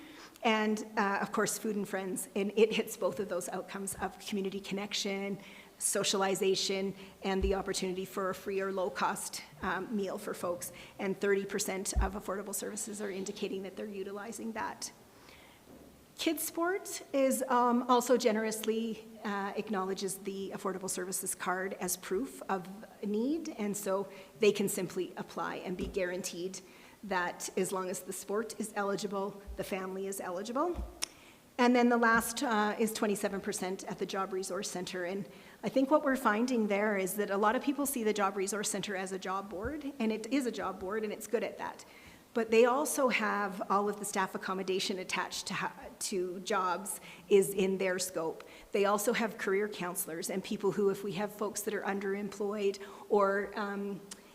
and of course Food and Friends, and it hits both of those outcomes of community connection, socialization, and the opportunity for a free or low-cost meal for folks, and 30% of Affordable Services are indicating that they're utilizing that. Kids Sport is also generously acknowledges the Affordable Services card as proof of need, and so they can simply apply and be guaranteed that as long as the sport is eligible, the family is eligible. And then the last is 27% at the Job Resource Center. And I think what we're finding there is that a lot of people see the Job Resource Center as a job board, and it is a job board, and it's good at that. But they also have all of the staff accommodation attached to jobs is in their scope. They also have career counselors and people who, if we have folks that are underemployed or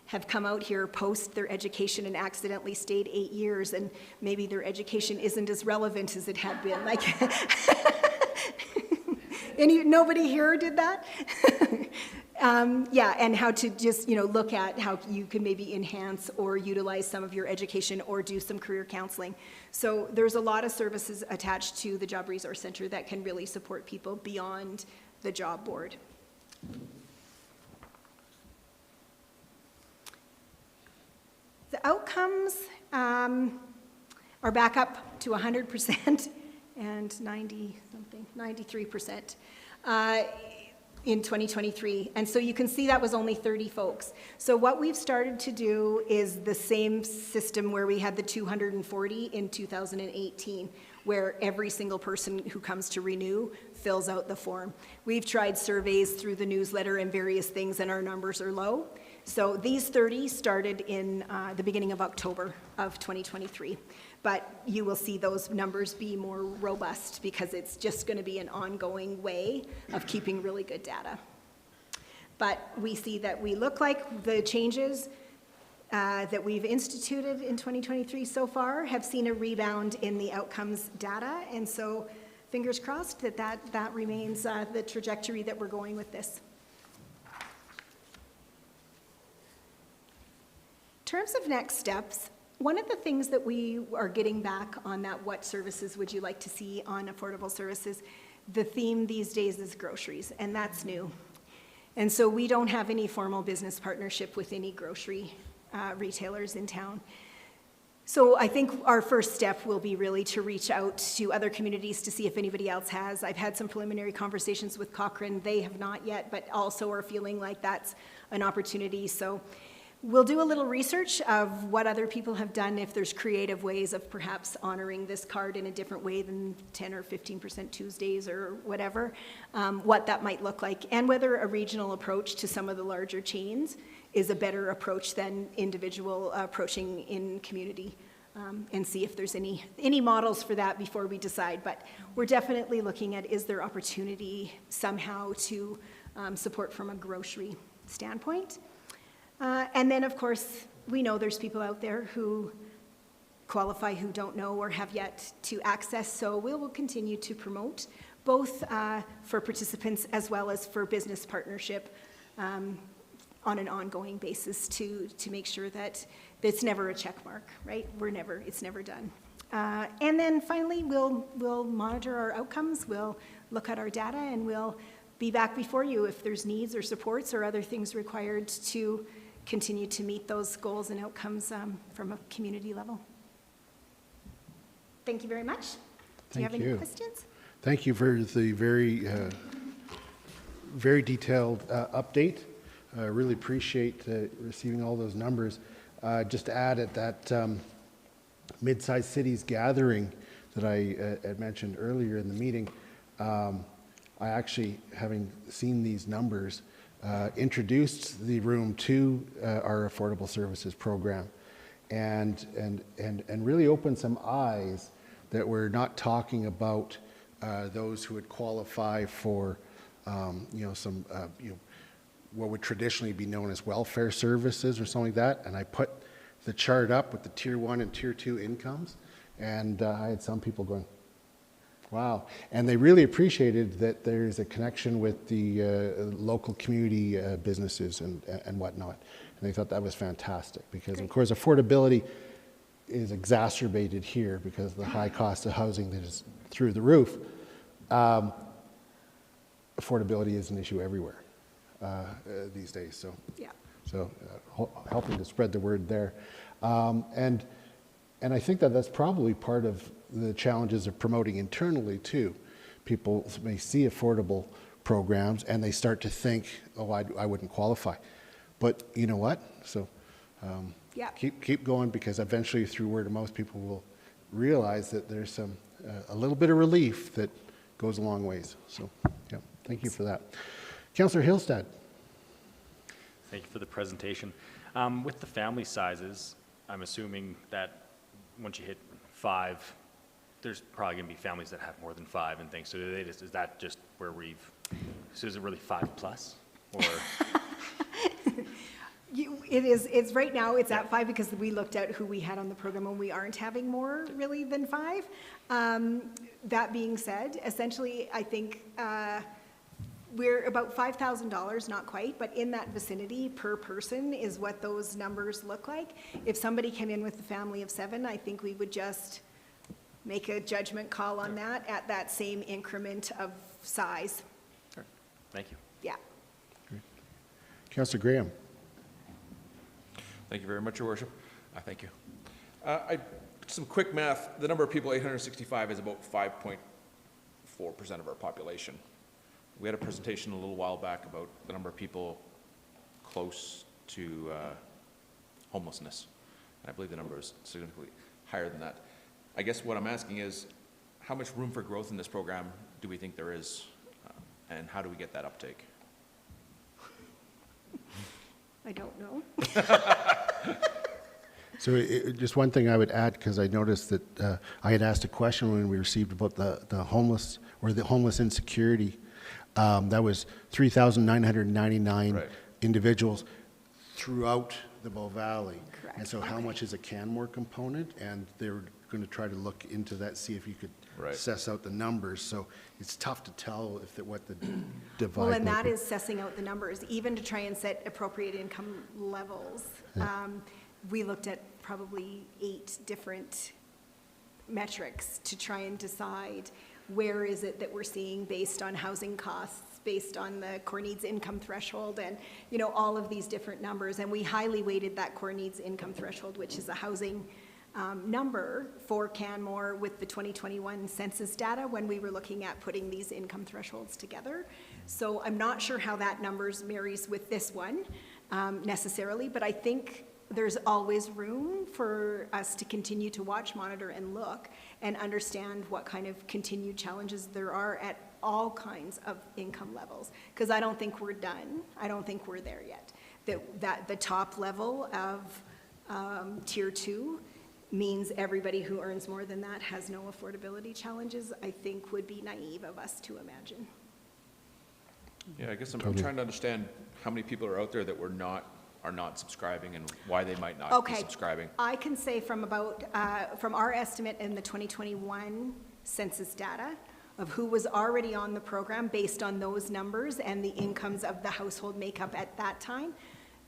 have come out here post their education and accidentally stayed 8 years, and maybe their education isn't as relevant as it had been. Like, nobody here did that? Yeah, and how to just, look at how you can maybe enhance or utilize some of your education or do some career counseling. So there's a lot of services attached to the Job Resource Center that can really support people beyond the job board. The outcomes are back up to 100% and 93%. In 2023, and so you can see that was only 30 folks. So what we've started to do is the same system where we had the 240 in 2018, where every single person who comes to renew fills out the form. We've tried surveys through the newsletter and various things, and our numbers are low. So these 30 started in the beginning of October of 2023. But you will see those numbers be more robust because it's just going to be an ongoing way of keeping really good data. But we see that we look like the changes that we've instituted in 2023 so far have seen a rebound in the outcomes data. And so fingers crossed that remains the trajectory that we're going with this. In terms of next steps, one of the things that we are getting back on that, what services would you like to see on Affordable Services, the theme these days is groceries, and that's new. And so we don't have any formal business partnership with any grocery retailers in town. So I think our first step will be really to reach out to other communities to see if anybody else has. I've had some preliminary conversations with Cochrane. They have not yet, but also are feeling like that's an opportunity. So we'll do a little research of what other people have done, if there's creative ways of perhaps honoring this card in a different way than 10 or 15% Tuesdays or whatever, what that might look like, and whether a regional approach to some of the larger chains is a better approach than individual approaching in community, and see if there's any models for that before we decide. But we're definitely looking at, is there opportunity somehow to support from a grocery standpoint? And then, of course, we know there's people out there who qualify who don't know or have yet to access, so we will continue to promote both for participants as well as for business partnership on an ongoing basis to make sure that it's never a check mark, right? It's never done. And then finally, we'll monitor our outcomes, we'll look at our data, and we'll be back before you if there's needs or supports or other things required to continue to meet those goals and outcomes from a community level. Thank you very much. Do you have any questions? Thank you for the very detailed update. I really appreciate receiving all those numbers. Just to add at that mid-sized cities gathering that I had mentioned earlier in the meeting, I actually, having seen these numbers, introduced the room to our affordable services program and really opened some eyes that we're not talking about those who would qualify for some what would traditionally be known as welfare services or something like that. And I put the chart up with the tier 1 and tier 2 incomes, and I had some people going, wow. And they really appreciated that there's a connection with the local community businesses and whatnot. And they thought that was fantastic because, of course, affordability is exacerbated here because of the high cost of housing that is through the roof. Affordability is an issue everywhere these days. So, helping to spread the word there. And I think that that's probably part of the challenges of promoting internally too. People may see affordable programs and they start to think, oh, I wouldn't qualify. But you know what? So keep going, because eventually through word of mouth, people will realize that there's a little bit of relief that goes a long ways. So thank you for that. Councillor Hillstead. Thank you for the presentation. With the family sizes, I'm assuming that once you hit 5, there's probably going to be families that have more than 5 and things. So is that just where so is it really 5 plus? Or? It's right now, it's at 5 because we looked at who we had on the program and we aren't having more really than 5. That being said, essentially, I think we're about $5,000, not quite, but in that vicinity per person is what those numbers look like. If somebody came in with a family of 7, I think we would just make a judgment call on that at that same increment of size. Sure. Thank you. Yeah. Great. Councillor Graham. Thank you very much, Your Worship. Thank you. Some quick math. The number of people, 865, is about 5.4% of our population. We had a presentation a little while back about the number of people close to homelessness. And I believe the number is significantly higher than that. I guess what I'm asking is, how much room for growth in this program do we think there is, and how do we get that uptake? I don't know. So just one thing I would add, because I noticed that I had asked a question when we received about the homeless or the homeless insecurity. That was 3,999 individuals throughout the Bow Valley. Correct. And so how much is a Canmore component? And they were going to try to look into that, see if you could assess out the numbers. So it's tough to tell what the divide Well, and might that be. is sussing out the numbers, even to try and set appropriate income levels. We looked at probably 8 different metrics to try and decide where is it that we're seeing based on housing costs, based on the core needs income threshold, and all of these different numbers. And we highly weighted that core needs income threshold, which is a housing number for Canmore with the 2021 census data when we were looking at putting these income thresholds together. So I'm not sure how that numbers marries with this one necessarily, but I think there's always room for us to continue to watch, monitor, and look and understand what kind of continued challenges there are at all kinds of income levels. Because I don't think we're done. I don't think we're there yet. That the top level of tier 2 means everybody who earns more than that has no affordability challenges, I think would be naive of us to imagine. Yeah, I guess I'm trying to understand how many people are out there that we're not are not subscribing and why they might not be Okay. subscribing? I can say from our estimate in the 2021 census data of who was already on the program based on those numbers and the incomes of the household makeup at that time,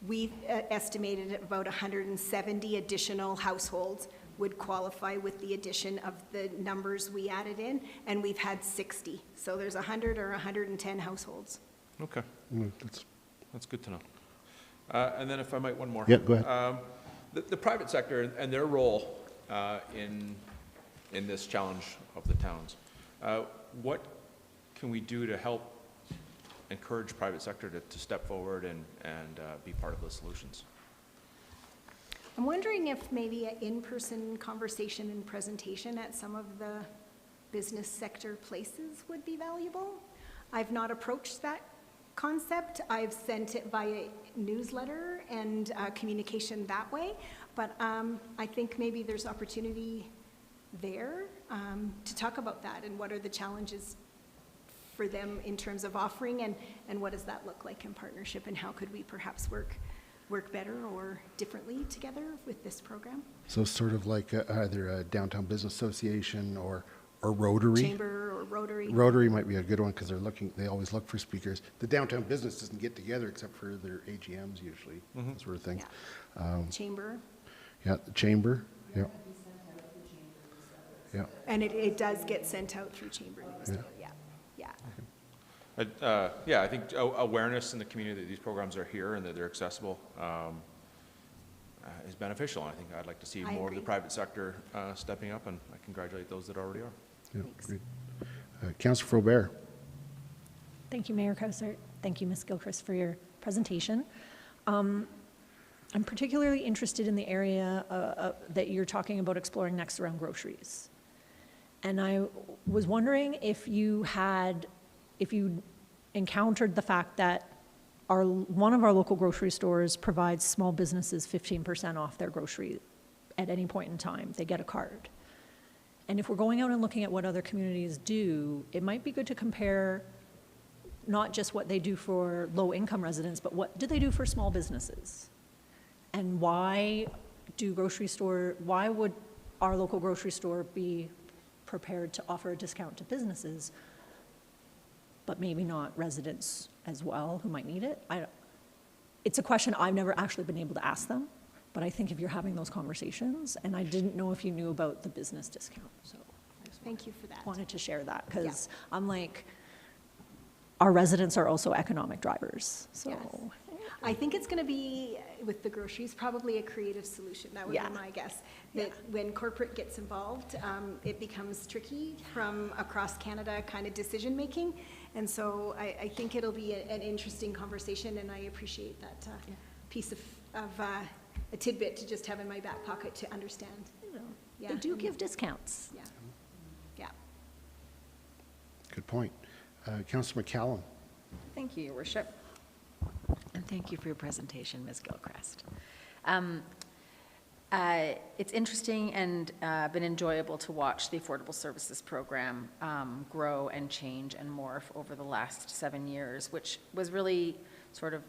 we estimated about 170 additional households would qualify with the addition of the numbers we added in, and we've had 60. So there's 100 or 110 households. Okay, That's that's good to know. And then if I might, one more. Yeah, go ahead. The private sector and their role in this challenge of the towns. What can we do to help encourage private sector to step forward and be part of the solutions? I'm wondering if maybe an in-person conversation and presentation at some of the business sector places would be valuable. I've not approached that concept. I've sent it via newsletter and communication that way, but I think maybe there's opportunity there to talk about that and what are the challenges for them in terms of offering and what does that look like in partnership and how could we perhaps work better or differently together with this program. So sort of like either a downtown business association or Rotary. Chamber or Rotary. Rotary might be a good one because they always look for speakers. The downtown business doesn't get together except for their AGMs usually, that sort of thing. Yeah. Chamber. Yeah, the chamber, yeah. Yeah. And it does get sent out through chamber newsletter, yeah. Yeah, I think awareness in the community that these programs are here and that they're accessible is beneficial. And I think I'd like to see I more of agree. the private sector stepping up, and I congratulate those that already are. Yeah, Thanks. great. Councillor Frobert. Thank you, Mayor Councillor. Thank you, Ms. Gilchrist, for your presentation. I'm particularly interested in the area that you're talking about exploring next around groceries. And I was wondering if you encountered the fact that one of our local grocery stores provides small businesses 15% off their grocery at any point in time. They get a card. And if we're going out and looking at what other communities do, it might be good to compare not just what they do for low-income residents, but what do they do for small businesses? And why would our local grocery store be prepared to offer a discount to businesses, but maybe not residents as well who might need it? It's a question I've never actually been able to ask them, but I think if you're having those conversations, and I didn't know if you knew about the business discount, so I just Thank you for that. wanted to share that, because I'm like, our residents are also economic drivers, so. Yes. I think it's going to be, with the groceries, probably a creative solution. That would Yeah. be my guess. That when corporate gets involved, it becomes tricky from across Canada kind of decision-making. And so I think it'll be an interesting conversation, and I appreciate that piece of a tidbit to just have in my back pocket to understand. Yeah. They do give discounts. Yeah. Yeah. Good point. Councillor McCallum. Thank you, Your Worship. And thank you for your presentation, Ms. Gilchrist. It's interesting and been enjoyable to watch the Affordable Services Program grow and change and morph over the last 7 years, which was really sort of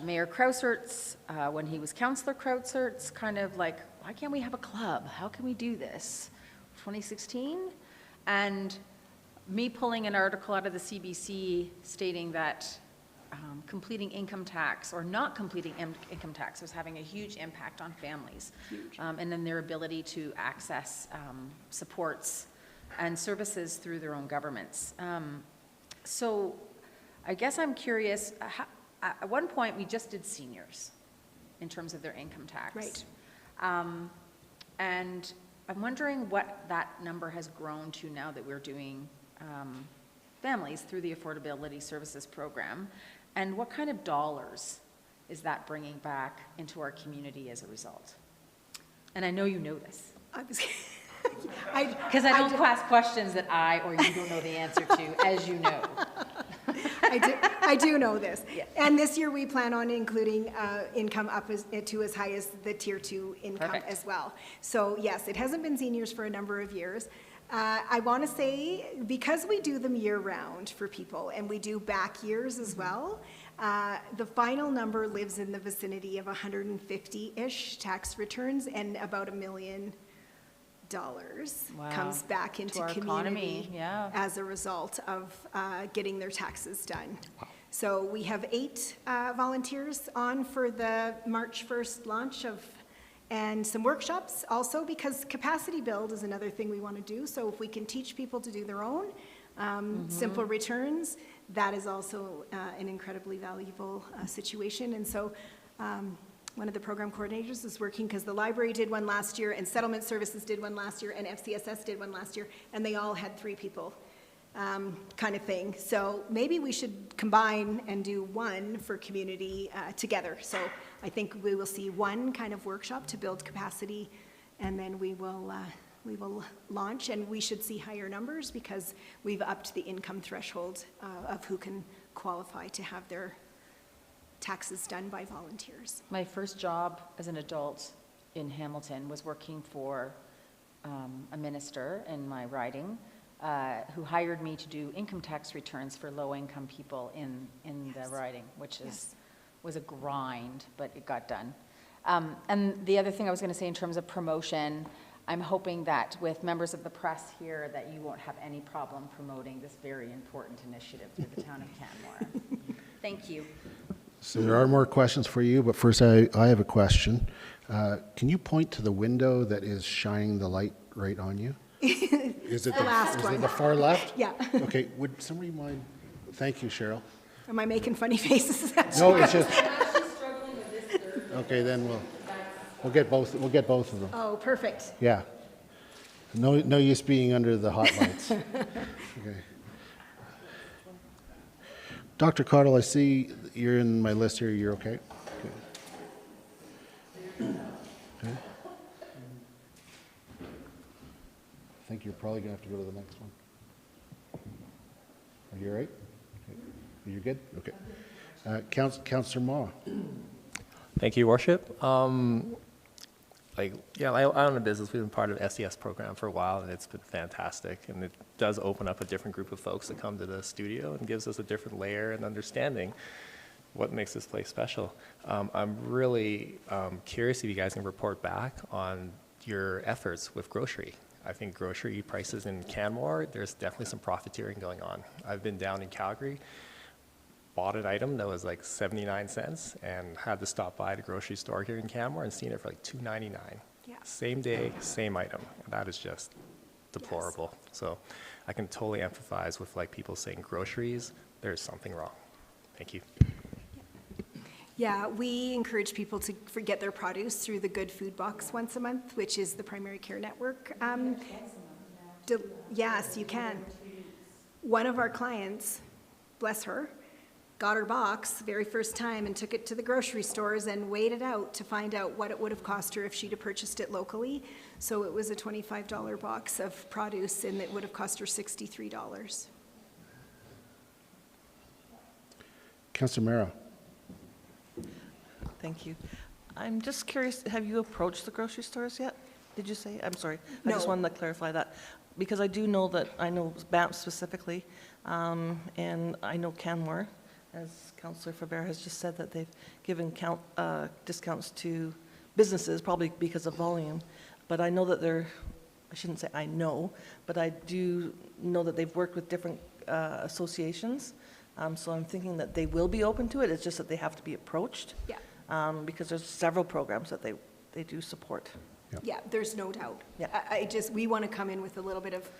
Mayor Krausert's, when he was Councillor Krausert's, kind of like, why can't we have a club? How can we do this? 2016? And me pulling an article out of the CBC stating that completing income tax or not completing income tax was having a huge impact on families. And then their ability to access supports and services through their own governments. So I guess I'm curious, at one point we just did seniors in terms of their income tax. Right. And I'm wondering what that number has grown to now that we're doing families through the Affordability Services Program, and what kind of dollars is that bringing back into our community as a result? And I know you know this. Because I don't ask questions that I or you don't know the answer to, as you know. I do know this. Yeah. And this year, we plan on including income up to as high as the Tier 2 income Perfect. as well. So yes, it hasn't been seniors for a number of years. I want to say, because we do them year-round for people, and we do back years as well, The final number lives in the vicinity of 150-ish tax returns, and about $1 million Wow. comes back into To our economy, community yeah. as a result of getting their taxes done. So we have 8 volunteers on for the March 1st launch and some workshops also, because capacity build is another thing we want to do. So if we can teach people to do their own simple returns, that is also an incredibly valuable situation. And so one of the program coordinators is working, because the library did one last year, and settlement services did one last year, and FCSS did one last year, and they all had 3 people kind of thing. So maybe we should combine and do one for community together. So I think we will see one kind of workshop to build capacity, and then we will launch, and we should see higher numbers because we've upped the income threshold of who can qualify to have their taxes done by volunteers. My first job as an adult in Hamilton was working for a minister in my riding who hired me to do income tax returns for low-income people in the riding, which was a grind, but it got done. And the other thing I was going to say in terms of promotion, I'm hoping that with members of the press here that you won't have any problem promoting this very important initiative through the town of Canmore. Thank you. So there are more questions for you, but first I have a question. Can you point to the window that is shining the light right on you? Is it The last is one. it the far left? Yeah. Okay, would somebody mind? Thank you, Cheryl. Am I making funny faces at you? No, it's just. Okay, then we'll get both of them. Oh, perfect. Yeah. No use being under the hot lights. Okay. Dr. Cottle, I see you're in my list here. You're okay? Okay. I think you're probably going to have to go to the next one. Are you all right? Okay. You're good? Okay. Councillor Ma. Thank you, Your Worship. I own a business. We've been part of the SES program for a while, and it's been fantastic. And it does open up a different group of folks that come to the studio and gives us a different layer and understanding what makes this place special. I'm really curious if you guys can report back on your efforts with grocery. I think grocery prices in Canmore, there's definitely some profiteering going on. I've been down in Calgary, bought an item that was like 79 cents and had to stop by the grocery store here in Canmore and seen it for like $2.99. Yeah. Same day, same item. That is just deplorable. So I can totally empathize with like people saying groceries, there's something wrong. Thank you. Yeah, we encourage people to get their produce through the Good Food Box once a month, which is the primary care network. Yes, you can. One of our clients, bless her, got her box the very first time and took it to the grocery stores and weighed it out to find out what it would have cost her if she'd have purchased it locally. So it was a $25 box of produce, and it would have cost her $63. Councillor Mara. Thank you. I'm just curious, have you approached the grocery stores yet? Did you say? I'm sorry. I just No. wanted to clarify that. Because I do know that, I know BAMP specifically, and I know Canmore, as Councillor Faber has just said, that they've given discounts to businesses, probably because of volume. But I know that I shouldn't say I know, but I do know that they've worked with different associations. So I'm thinking that they will be open to it. It's just that they have to be approached. Yeah. Because there's several programs that they do support. Yeah, there's no doubt. Yeah. We want to come in with a little bit of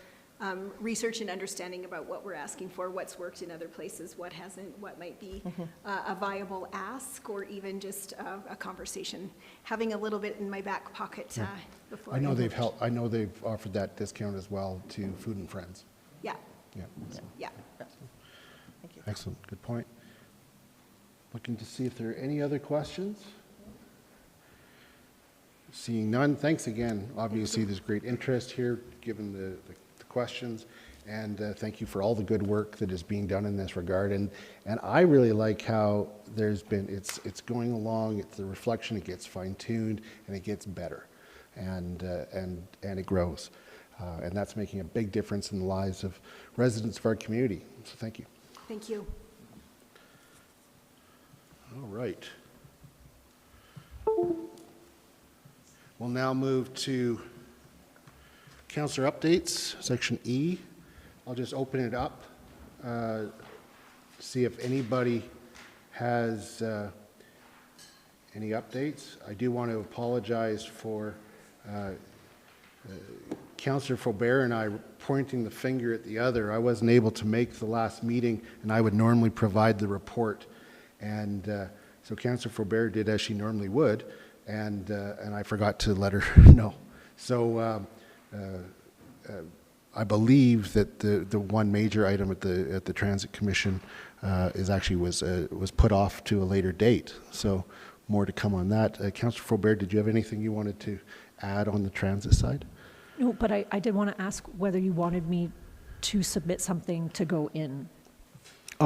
research and understanding about what we're asking for, what's worked in other places, what hasn't, what might be a viable ask, or even just a conversation. Having a little bit in my back pocket before. I know they've offered that discount as well to Food and Friends. Yeah, Yeah. yeah. Thank you. Excellent. Good point. Looking to see if there are any other questions. Seeing none, thanks again. Obviously, there's great interest here, given the questions, and thank you for all the good work that is being done in this regard. And I really like how there's been, it's going along, it's the reflection, it gets fine-tuned, and it gets better, and it grows. And that's making a big difference in the lives of residents of our community. So thank you. Thank you. All right. We'll now move to Councillor updates, section E. I'll just open it up, see if anybody has any updates. I do want to apologize for Councillor Faubert and I pointing the finger at the other. I wasn't able to make the last meeting, and I would normally provide the report. And so Councillor Faubert did as she normally would, and I forgot to let her know. So I believe that the one major item at the Transit Commission is actually was put off to a later date. So more to come on that. Councillor Faubert, did you have anything you wanted to add on the transit side? No, but I did want to ask whether you wanted me to submit something to go in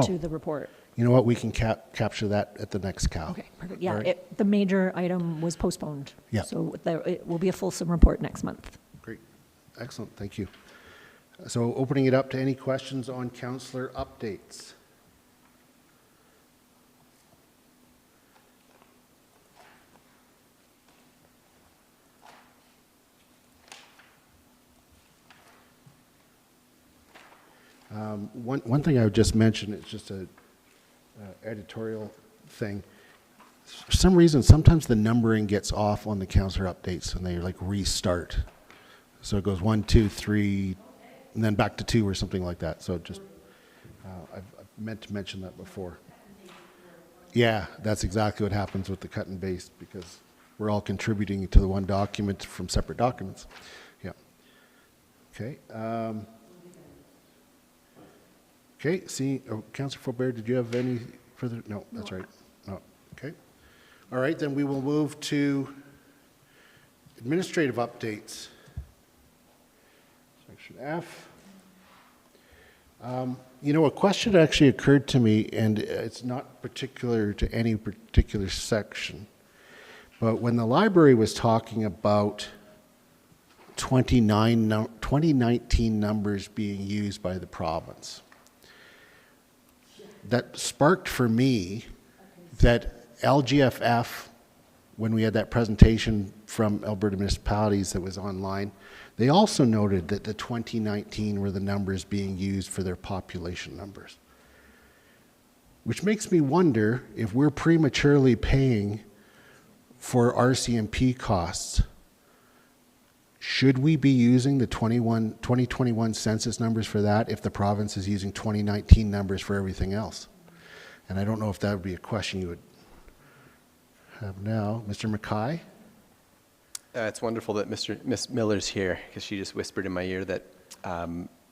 to the report. You know what? We can capture that at the next CAL. Okay, perfect. Yeah, Right. the major item was postponed. Yeah. So it will be a fulsome report next month. Great. Excellent. Thank you. So opening it up to any questions on councillor updates. One thing I would just mention, it's just a editorial thing. For some reason, sometimes the numbering gets off on the councillor updates when they like restart. So it goes 1, 2, 3, and then back to 2 or something like that. So just, I've meant to mention that before. Yeah, that's exactly what happens with the cut and paste, because we're all contributing to the one document from separate documents. Yeah. Okay. Okay, Councillor Faubert, did you have any further? No, that's right. No, okay. All right, then we will move to administrative updates. Section F. You know, a question actually occurred to me, and it's not particular to any particular section, but when the library was talking about 2019 numbers being used by the province, that sparked for me that LGFF, when we had that presentation from Alberta municipalities that was online, they also noted that the 2019 were the numbers being used for their population numbers. Which makes me wonder if we're prematurely paying for RCMP costs. Should we be using the 2021 census numbers for that if the province is using 2019 numbers for everything else? And I don't know if that would be a question you would have now. Mr. Mackay? It's wonderful that Miss Miller's here, because she just whispered in my ear that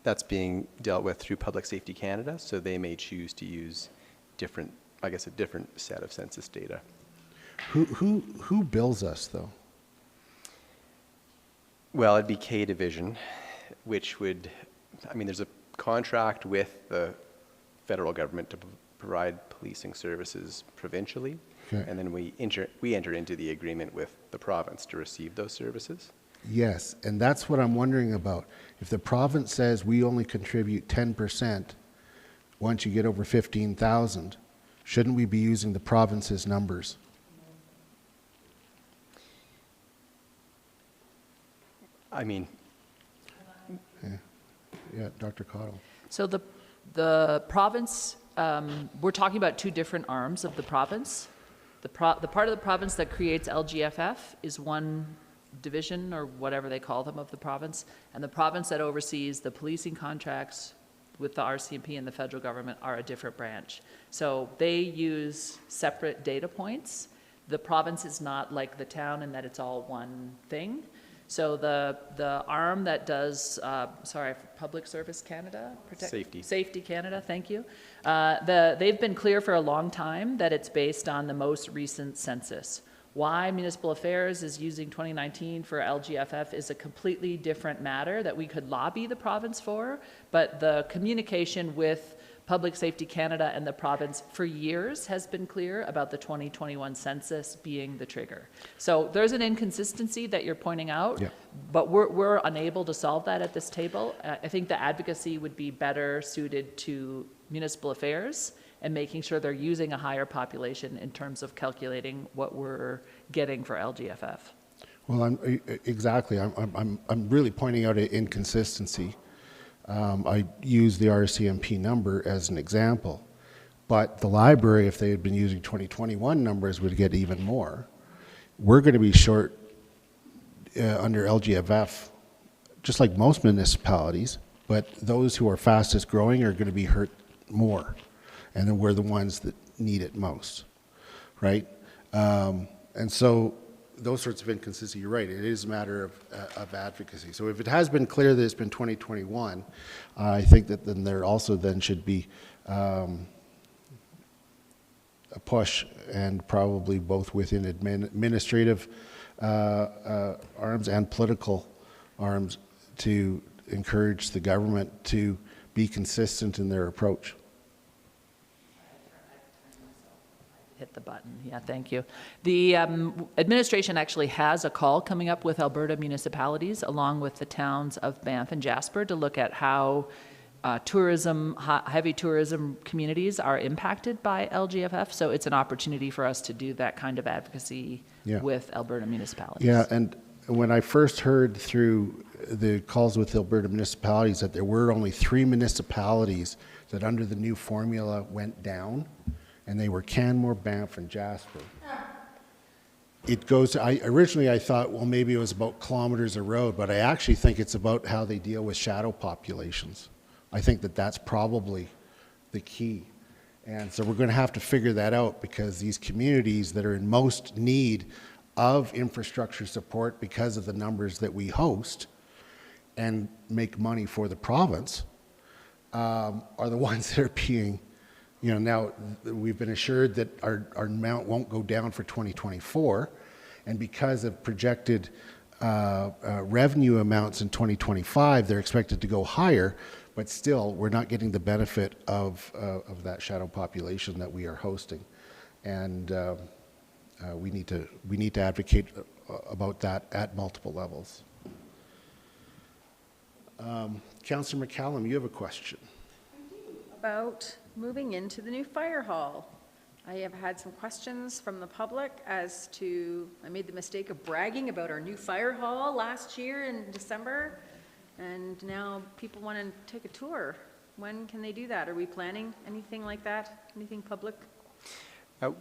that's being dealt with through Public Safety Canada, so they may choose to use different, I guess, a different set of census data. Who bills us, though? Well, it'd be K Division, which would, I mean, there's a contract with the federal government to provide policing services provincially, okay, and then we enter into the agreement with the province to receive those services. Yes, and that's what I'm wondering about. If the province says we only contribute 10% once you get over 15,000, shouldn't we be using the province's numbers? I mean, yeah, Dr. Cottle. So the province, we're talking about two different arms of the province. The part of the province that creates LGFF is one division, or whatever they call them, of the province, and the province that oversees the policing contracts with the RCMP and the federal government are a different branch. So they use separate data points. The province is not like the town in that it's all one thing. So the arm that does, Public Service Canada? Safety Canada, thank you. They've been clear for a long time that it's based on the most recent census. Why Municipal Affairs is using 2019 for LGFF is a completely different matter that we could lobby the province for, but the communication with Public Safety Canada and the province for years has been clear about the 2021 census being the trigger. So there's an inconsistency that you're pointing out, yeah, but we're unable to solve that at this table. I think the advocacy would be better suited to Municipal Affairs and making sure they're using a higher population in terms of calculating what we're getting for LGFF. Well, exactly. I'm really pointing out an inconsistency. I use the RCMP number as an example, but the library, if they had been using 2021 numbers, would get even more. We're going to be short under LGFF, just like most municipalities, but those who are fastest growing are going to be hurt more, and then we're the ones that need it most, right? And so those sorts of inconsistency, you're right, it is a matter of advocacy. So if it has been clear that it's been 2021, I think that then there also then should be a push, and probably both within administrative arms and political arms, to encourage the government to be consistent in their approach. Hit the button. Yeah, thank you. The administration actually has a call coming up with Alberta municipalities, along with the towns of Banff and Jasper, to look at how heavy tourism communities are impacted by LGFF. So it's an opportunity for us to do that kind of advocacy with Alberta municipalities. Yeah, and when I first heard through the calls with Alberta municipalities that there were only 3 municipalities that under the new formula went down, and they were Canmore, Banff, and Jasper. It goes, originally I thought, well, maybe it was about kilometers of road, but I actually think it's about how they deal with shadow populations. I think that that's probably the key. And so we're going to have to figure that out, because these communities that are in most need of infrastructure support because of the numbers that we host and make money for the province are the ones that are being, now we've been assured that our amount won't go down for 2024, and because of projected revenue amounts in 2025, they're expected to go higher, but still we're not getting the benefit of that shadow population that we are hosting, and we need to advocate about that at multiple levels. Councillor McCallum, you have a question. About moving into the new fire hall. I have had some questions from the public as to, I made the mistake of bragging about our new fire hall last year in December, and now people want to take a tour. When can they do that? Are we planning anything like that? Anything public?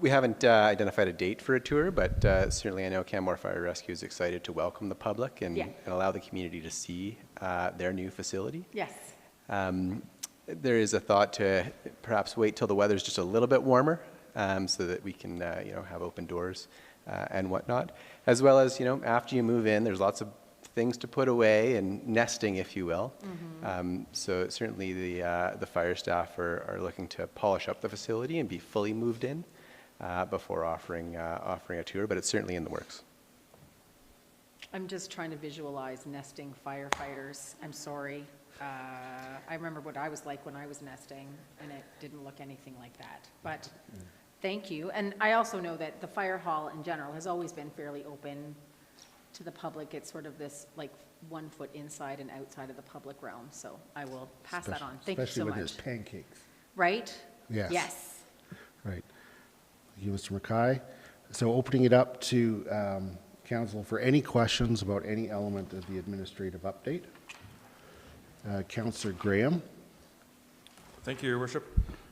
We haven't identified a date for a tour, but certainly I know Canmore Fire Rescue is excited to welcome the public and allow the community to see their new facility. Yes. There is a thought to perhaps wait till the weather's just a little bit warmer, so that we can have open doors and whatnot. As well as, after you move in, there's lots of things to put away and nesting, if you will. Mm-hmm. So certainly the fire staff are looking to polish up the facility and be fully moved in before offering a tour, but it's certainly in the works. I'm just trying to visualize nesting firefighters. I'm sorry. I remember what I was like when I was nesting, and it didn't look anything like that. But thank you. And I also know that the fire hall in general has always been fairly open to the public. It's sort of this like 1 foot inside and outside of the public realm. So I will pass that on. Thank you so much. Especially when there's pancakes. Right? Yes. Yes. Right. Thank you, Mr. Mackay. So opening it up to council for any questions about any element of the administrative update. Councillor Graham. Thank you, Your Worship.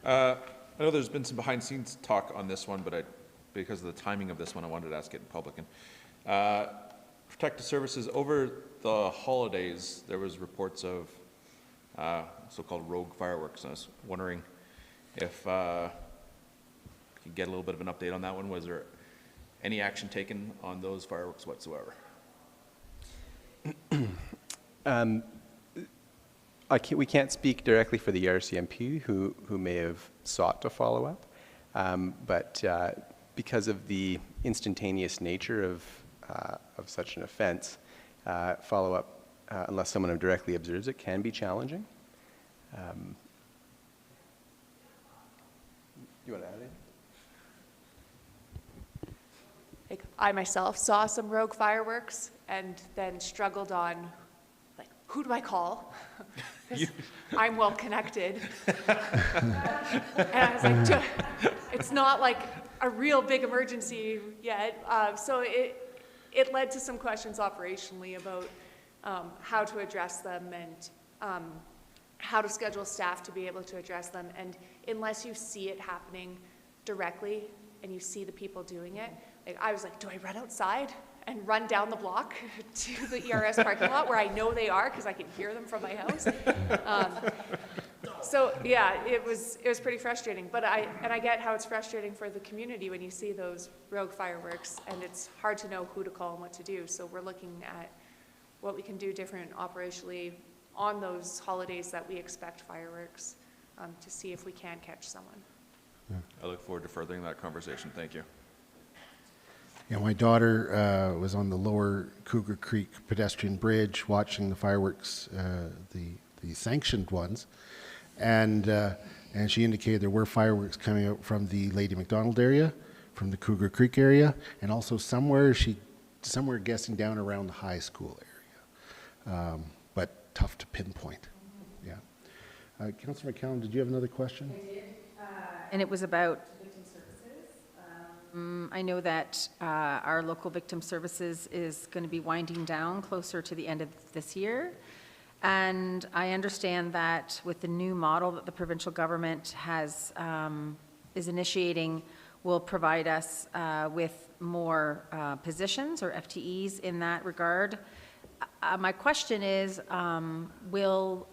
I know there's been some behind-the-scenes talk on this one, but because of the timing of this one, I wanted to ask it in public. And protective services, over the holidays, there was reports of so-called rogue fireworks. And I was wondering if you could get a little bit of an update on that one. Was there any action taken on those fireworks whatsoever? We can't speak directly for the RCMP, who may have sought to follow up, but because of the instantaneous nature of such an offense, follow-up, unless someone directly observes it, can be challenging. You want to add anything? I myself saw some rogue fireworks and then struggled on, like, who do I call? 'cause I'm well connected. And I was like, it's not like a real big emergency yet. So it led to some questions operationally about how to address them and how to schedule staff to be able to address them. And unless you see it happening directly and you see the people doing it, like I was like, do I run outside and run down the block to the ERS parking lot where I know they are because I can hear them from my house? So yeah, it was pretty frustrating. But I get how it's frustrating for the community when you see those rogue fireworks, and it's hard to know who to call and what to do. So we're looking at what we can do different operationally on those holidays that we expect fireworks, to see if we can catch someone. I look forward to furthering that conversation. Thank you. Yeah, my daughter was on the lower Cougar Creek pedestrian bridge watching the fireworks, the sanctioned ones, and she indicated there were fireworks coming out from the Lady McDonald area, from the Cougar Creek area, and also somewhere guessing down around the high school area, but tough to pinpoint. Yeah. Councillor McCallum, did you have another question? I did, and it was about victim services. I know that our local victim services is going to be winding down closer to the end of this year. And I understand that with the new model that the provincial government has, is initiating, will provide us with more positions or FTEs in that regard. My question is, will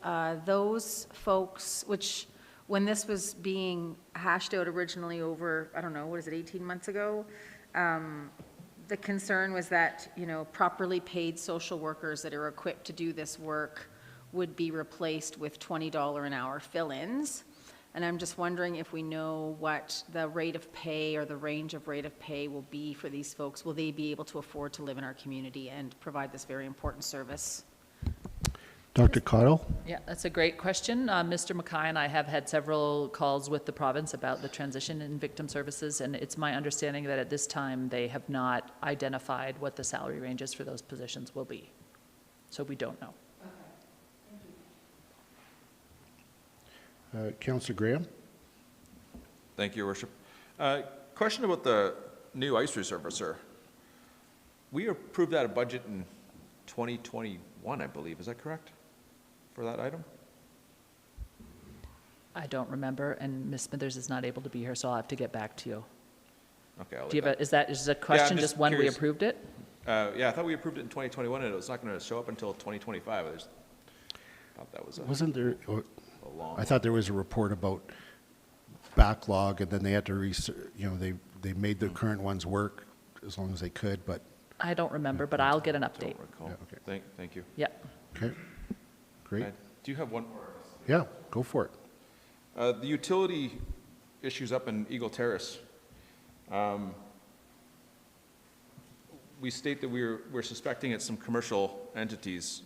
those folks, which when this was being hashed out originally over, I don't know, what is it, 18 months ago? The concern was that, properly paid social workers that are equipped to do this work would be replaced with $20 an hour fill-ins. And I'm just wondering if we know what the rate of pay or the range of rate of pay will be for these folks. Will they be able to afford to live in our community and provide this very important service? Dr. Cottle? Yeah, that's a great question. Mr. Mackay and I have had several calls with the province about the transition in victim services, and it's my understanding that at this time they have not identified what the salary ranges for those positions will be. So we don't know. Councillor Graham? Thank you, Your Worship. Question about the new ice resurfacer. We approved that budget in 2021, I believe. Is that correct? For that item? I don't remember, and Ms. Smithers is not able to be here, so I'll have to get back to you. Okay. Do you have is the question just just when curious. we approved it? Yeah, I thought we approved it in 2021, and it was not going to show up until 2025. I just thought that was Wasn't there? a long. I thought there was a report about backlog, and then they had to, they made the current ones work as long as they could, but. I don't remember, but I'll get an update. Don't recall. Yeah, okay. Thank you. Yep. Okay, great. Do you have one more? Yeah, go for it. The utility issues up in Eagle Terrace. We state that we're suspecting it's some commercial entities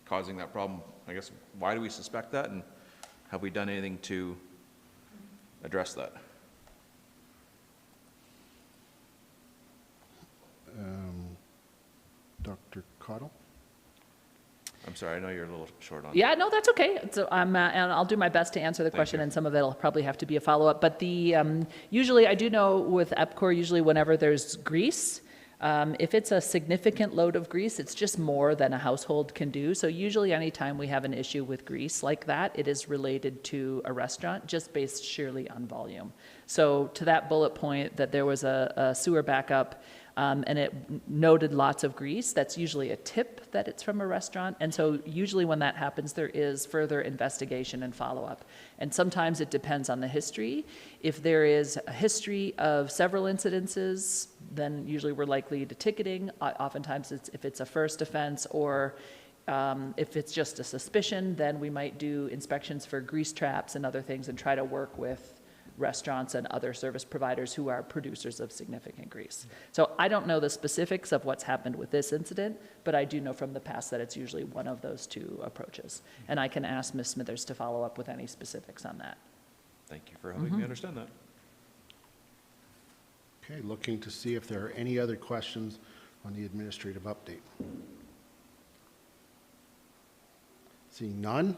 causing that problem. I guess, why do we suspect that, and have we done anything to address that? Dr. Cottle? I'm sorry, I know you're a little short on. Yeah, no, that's okay. So and I'll do my best to answer the question, and some of it'll probably have to be a follow-up. But usually, I do know with EPCOR, usually whenever there's grease, if it's a significant load of grease, it's just more than a household can do. So usually anytime we have an issue with grease like that, it is related to a restaurant, just based sheerly on volume. So to that bullet point that there was a sewer backup, and it noted lots of grease, that's usually a tip that it's from a restaurant. And so usually when that happens, there is further investigation and follow-up. And sometimes it depends on the history. If there is a history of several incidences, then usually we're likely to ticketing. Oftentimes if it's a first offense, or if it's just a suspicion, then we might do inspections for grease traps and other things and try to work with restaurants and other service providers who are producers of significant grease. So I don't know the specifics of what's happened with this incident, but I do know from the past that it's usually one of those two approaches. And I can ask Ms. Smithers to follow up with any specifics on that. Thank you for helping me understand that. Okay, looking to see if there are any other questions on the administrative update. Seeing none,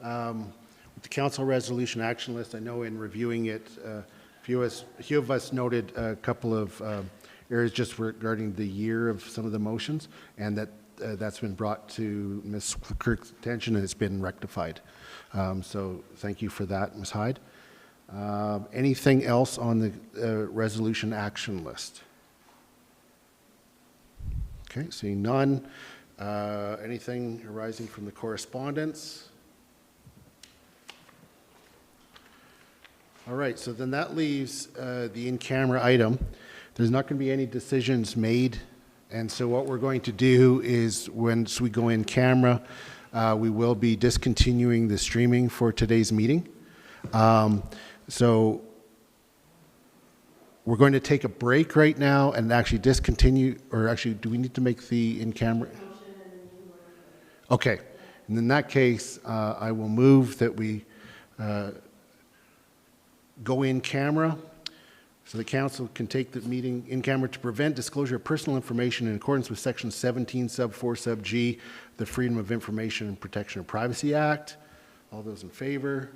With the council resolution action list, I know in reviewing it, a few of us noted a couple of areas just regarding the year of some of the motions, and that's been brought to Ms. Kirk's attention and it's been rectified. So thank you for that, Ms. Hyde. Anything else on the resolution action list? Okay, seeing none. Anything arising from the correspondence? All right, so then that leaves the in-camera item. There's not going to be any decisions made, and so what we're going to do is once we go in camera, we will be discontinuing the streaming for today's meeting. So we're going to take a break right now and actually discontinue, or actually, do we need to make the in-camera? Okay, and in that case, I will move that we go in camera so the council can take the meeting in camera to prevent disclosure of personal information in accordance with section 17 sub 4 sub G, the Freedom of Information and Protection of Privacy Act. All those in favor?